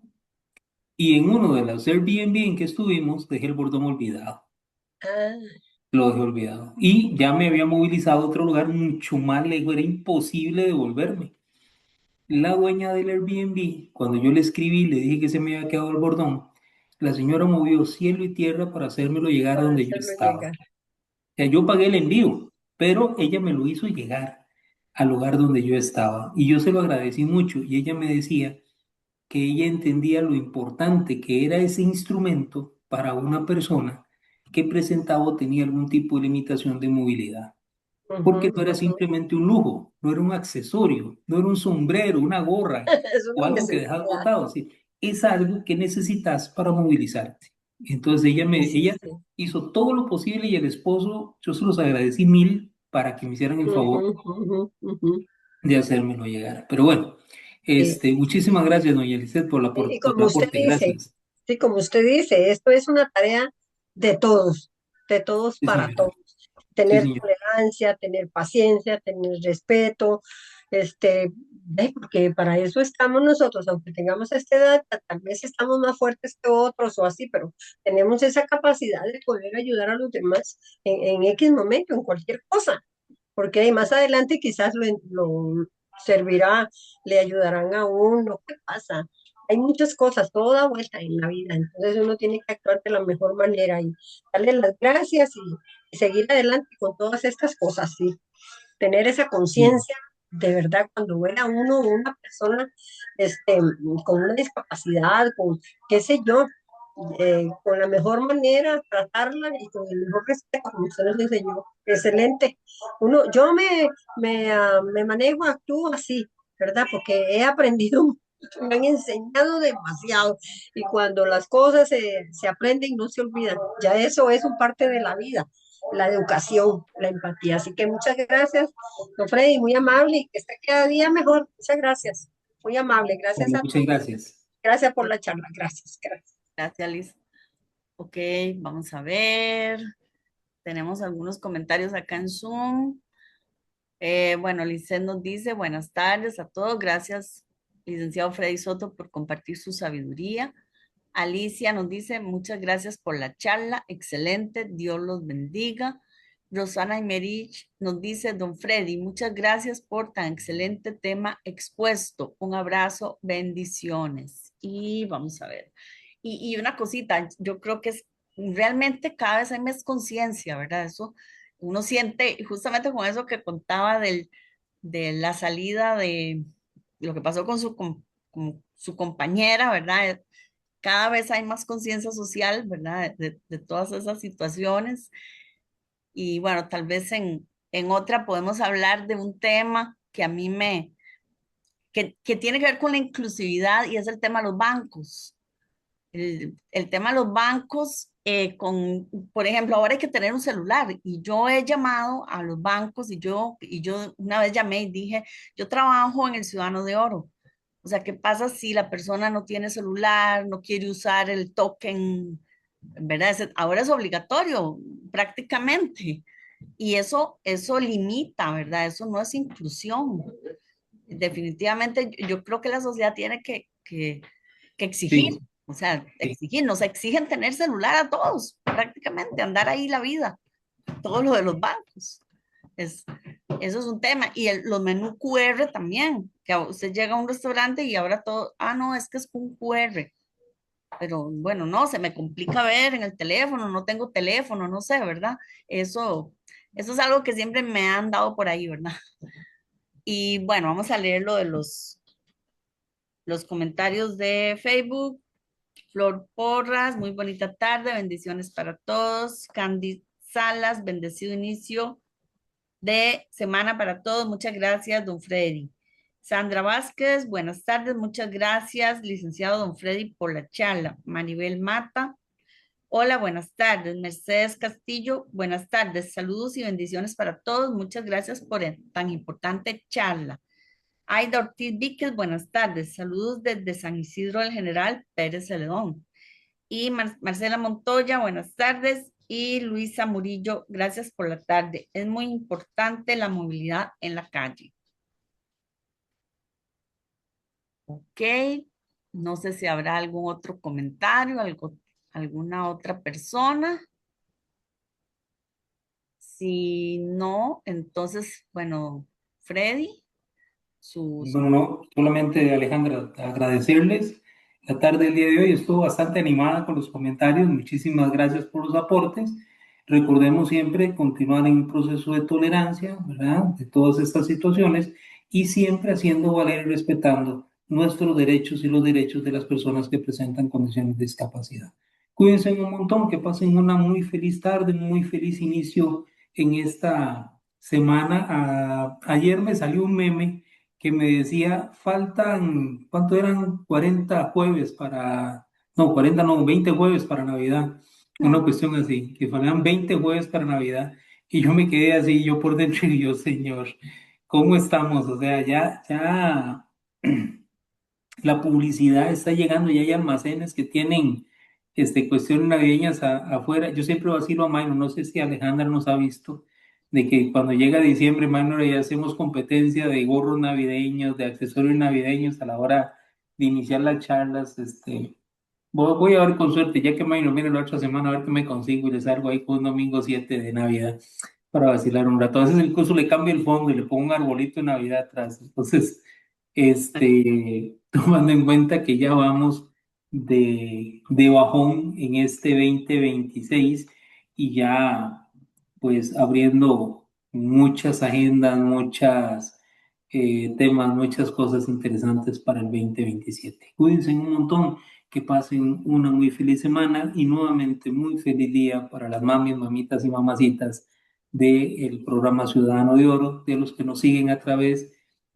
Speaker 2: Y en uno de los Airbnb en que estuvimos, dejé el bordón olvidado.
Speaker 5: Ah,
Speaker 2: Lo dejé olvidado. Y ya me había movilizado a otro lugar mucho más lejos, era imposible devolverme. La dueña del Airbnb, cuando yo le escribí, le dije que se me había quedado el bordón, la señora movió cielo y tierra para hacérmelo llegar a
Speaker 5: para
Speaker 2: donde yo
Speaker 5: hacerlo
Speaker 2: estaba.
Speaker 5: llegar.
Speaker 2: O sea, yo pagué el envío, pero ella me lo hizo llegar al lugar donde yo estaba. Y yo se lo agradecí mucho. Y ella me decía que ella entendía lo importante que era ese instrumento para una persona que presentaba o tenía algún tipo de limitación de movilidad. Porque
Speaker 5: Ujú,
Speaker 2: no era
Speaker 5: ujú.
Speaker 2: simplemente un lujo, no era un accesorio, no era un sombrero, una gorra
Speaker 5: Es
Speaker 2: o
Speaker 5: una
Speaker 2: algo que dejas
Speaker 5: necesidad.
Speaker 2: botado, ¿sí? Es algo que necesitas para movilizarte. Entonces
Speaker 5: Sí, sí,
Speaker 2: ella
Speaker 5: sí.
Speaker 2: hizo todo lo posible y el esposo, yo se los agradecí mil para que me hicieran el
Speaker 5: Ujú,
Speaker 2: favor
Speaker 5: ujú, ujú.
Speaker 2: de hacérmelo llegar. Pero bueno,
Speaker 5: Sí.
Speaker 2: muchísimas gracias, doña Eliseth,
Speaker 5: Y
Speaker 2: por el
Speaker 5: como usted
Speaker 2: aporte.
Speaker 5: dice,
Speaker 2: Gracias.
Speaker 5: sí, como usted dice, esto es una tarea de todos
Speaker 2: Sí,
Speaker 5: para
Speaker 2: señora.
Speaker 5: todos.
Speaker 2: Sí,
Speaker 5: Tener
Speaker 2: señor.
Speaker 5: tolerancia, tener paciencia, tener respeto, porque para eso estamos nosotros, aunque tengamos esta edad, tal vez estamos más fuertes que otros o así, pero tenemos esa capacidad de poder ayudar a los demás en X momento, en cualquier cosa, porque ahí más adelante quizás lo servirá, le ayudarán a uno. ¿Qué pasa? Hay muchas cosas, todo da vuelta en la vida, entonces uno tiene que actuar de la mejor manera y darle las gracias y seguir adelante con todas estas cosas, sí. Tener esa
Speaker 2: Sí,
Speaker 5: conciencia de verdad cuando ve a uno, una persona este, con una discapacidad, con qué sé yo, con la mejor manera, tratarla y con el mejor respeto, como usted nos enseñó. Excelente. Me manejo, actúo así, ¿verdad? Porque he aprendido, me han enseñado demasiado. Y cuando las cosas se aprenden, no se olvidan. Ya eso es un parte de la vida, la educación, la empatía. Así que muchas gracias, don Freddy, muy amable y que esté cada día mejor. Muchas gracias. Muy amable. Gracias
Speaker 2: bueno,
Speaker 5: a
Speaker 2: muchas
Speaker 5: todos.
Speaker 2: gracias.
Speaker 5: Gracias por la charla. Gracias. Gracias.
Speaker 1: Gracias, Liz. Ok, vamos a ver. Tenemos algunos comentarios acá en Zoom. Bueno, Lizeth nos dice, buenas tardes a todos. Gracias, licenciado Freddy Soto, por compartir su sabiduría. Alicia nos dice, muchas gracias por la charla, excelente, Dios los bendiga. Rosana Imerich nos dice, don Freddy, muchas gracias por tan excelente tema expuesto. Un abrazo, bendiciones. Y vamos a ver. Y una cosita, yo creo que es realmente cada vez hay más conciencia, ¿verdad? Eso uno siente, y justamente con eso que contaba de la salida de lo que pasó con su compañera, ¿verdad? Cada vez hay más conciencia social, ¿verdad? De todas esas situaciones. Y bueno, tal vez en otra podemos hablar de un tema que a mí que tiene que ver con la inclusividad y es el tema de los bancos. El tema de los bancos, por ejemplo, ahora hay que tener un celular y yo he llamado a los bancos y yo una vez llamé y dije, yo trabajo en el Ciudadano de Oro. O sea, ¿qué pasa si la persona no tiene celular, no quiere usar el token? ¿Verdad? Ahora es obligatorio prácticamente. Y eso limita, ¿verdad? Eso no es inclusión. Definitivamente yo creo que la sociedad tiene que exigir,
Speaker 2: Sí,
Speaker 1: o sea,
Speaker 2: sí.
Speaker 1: exigir, nos exigen tener celular a todos, prácticamente, andar ahí la vida, todo lo de los bancos. Es, eso es un tema. Y los menús QR también, que usted llega a un restaurante y ahora todo, no, es que es un QR. Pero bueno, no, se me complica ver en el teléfono, no tengo teléfono, no sé, ¿verdad? Eso es algo que siempre me han dado por ahí, ¿verdad? Y bueno, vamos a leer lo de los comentarios de Facebook. Flor Porras, muy bonita tarde, bendiciones para todos. Candy Salas, bendecido inicio de semana para todos. Muchas gracias, don Freddy. Sandra Vázquez, buenas tardes, muchas gracias, licenciado don Freddy, por la charla. Maribel Mata, hola, buenas tardes. Mercedes Castillo, buenas tardes, saludos y bendiciones para todos. Muchas gracias por tan importante charla. Aida Ortiz Víquez, buenas tardes, saludos desde San Isidro del General Pérez Celedón. Y Marcela Montoya, buenas tardes. Y Luisa Murillo, gracias por la tarde. Es muy importante la movilidad en la calle. Ok, no sé si habrá algún otro comentario, alguna otra persona. Si no, entonces, bueno, Freddy, sus...
Speaker 2: Bueno, no, solamente Alejandra, agradecerles. La tarde del día de hoy estuvo bastante animada con los comentarios. Muchísimas gracias por los aportes. Recordemos siempre continuar en un proceso de tolerancia, ¿verdad? De todas estas situaciones y siempre haciendo valer y respetando nuestros derechos y los derechos de las personas que presentan condiciones de discapacidad. Cuídense un montón, que pasen una muy feliz tarde, un muy feliz inicio en esta semana. Ayer me salió un meme que me decía, faltan, ¿cuánto eran? 40 jueves para, no, 40 no, 20 jueves para Navidad. Una cuestión así, que faltan 20 jueves para Navidad. Y yo me quedé así, yo por dentro, y yo, Señor, ¿cómo estamos? O sea, ya la publicidad está llegando, ya hay almacenes que tienen cuestiones navideñas afuera. Yo siempre vacilo a Minor, no sé si Alejandra nos ha visto, de que cuando llega diciembre, Minor, ya hacemos competencia de gorros navideños, de accesorios navideños a la hora de iniciar las charlas. Voy a ver con suerte, ya que Minor viene la otra semana, a ver qué me consigo y le salgo ahí con un domingo 7 de Navidad para vacilar un rato. A veces incluso le cambio el fondo y le pongo un arbolito de Navidad atrás. Entonces, tomando en cuenta que ya vamos de bajón en este 2026 y ya pues abriendo muchas agendas, muchas temas, muchas cosas interesantes para el 2027. Cuídense un montón, que pasen una muy feliz semana y nuevamente muy feliz día para las mamis, mamitas y mamacitas del programa Ciudadano de Oro, de los que nos siguen a través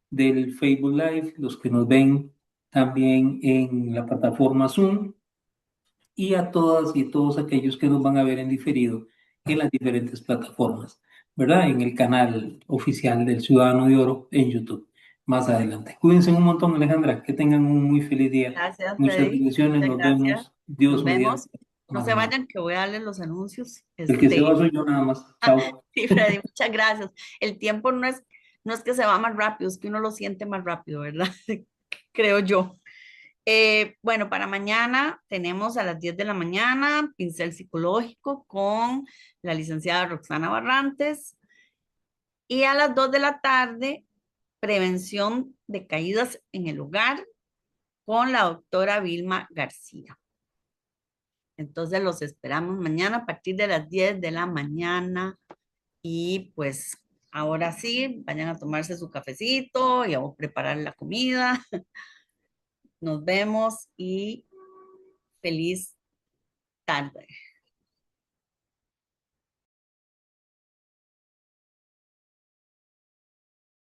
Speaker 2: del Facebook Live, los que nos ven también en la plataforma Zoom y a todas y todos aquellos que nos van a ver en diferido en las diferentes plataformas, ¿verdad? En el canal oficial del Ciudadano de Oro en YouTube. Más adelante. Cuídense un montón, Alejandra. Que tengan un muy feliz día.
Speaker 1: Gracias,
Speaker 2: Muchas
Speaker 1: Freddy.
Speaker 2: bendiciones.
Speaker 1: Muchas
Speaker 2: Nos
Speaker 1: gracias.
Speaker 2: vemos. Dios
Speaker 1: Nos vemos.
Speaker 2: mediante.
Speaker 1: No
Speaker 2: Más
Speaker 1: se
Speaker 2: adelante.
Speaker 1: vayan, que voy a darles los anuncios.
Speaker 2: El que se va soy yo nada más. Chao.
Speaker 1: Sí, Freddy, muchas gracias. El tiempo no es que se va más rápido, es que uno lo siente más rápido, ¿verdad? Creo yo. Bueno, para mañana tenemos a las 10 de la mañana pincel psicológico con la licenciada Roxana Barrantes y a las 2 de la tarde prevención de caídas en el hogar con la doctora Vilma García. Entonces los esperamos mañana a partir de las 10 de la mañana y pues ahora sí, vayan a tomarse su cafecito y a preparar la comida. Nos vemos y feliz tarde.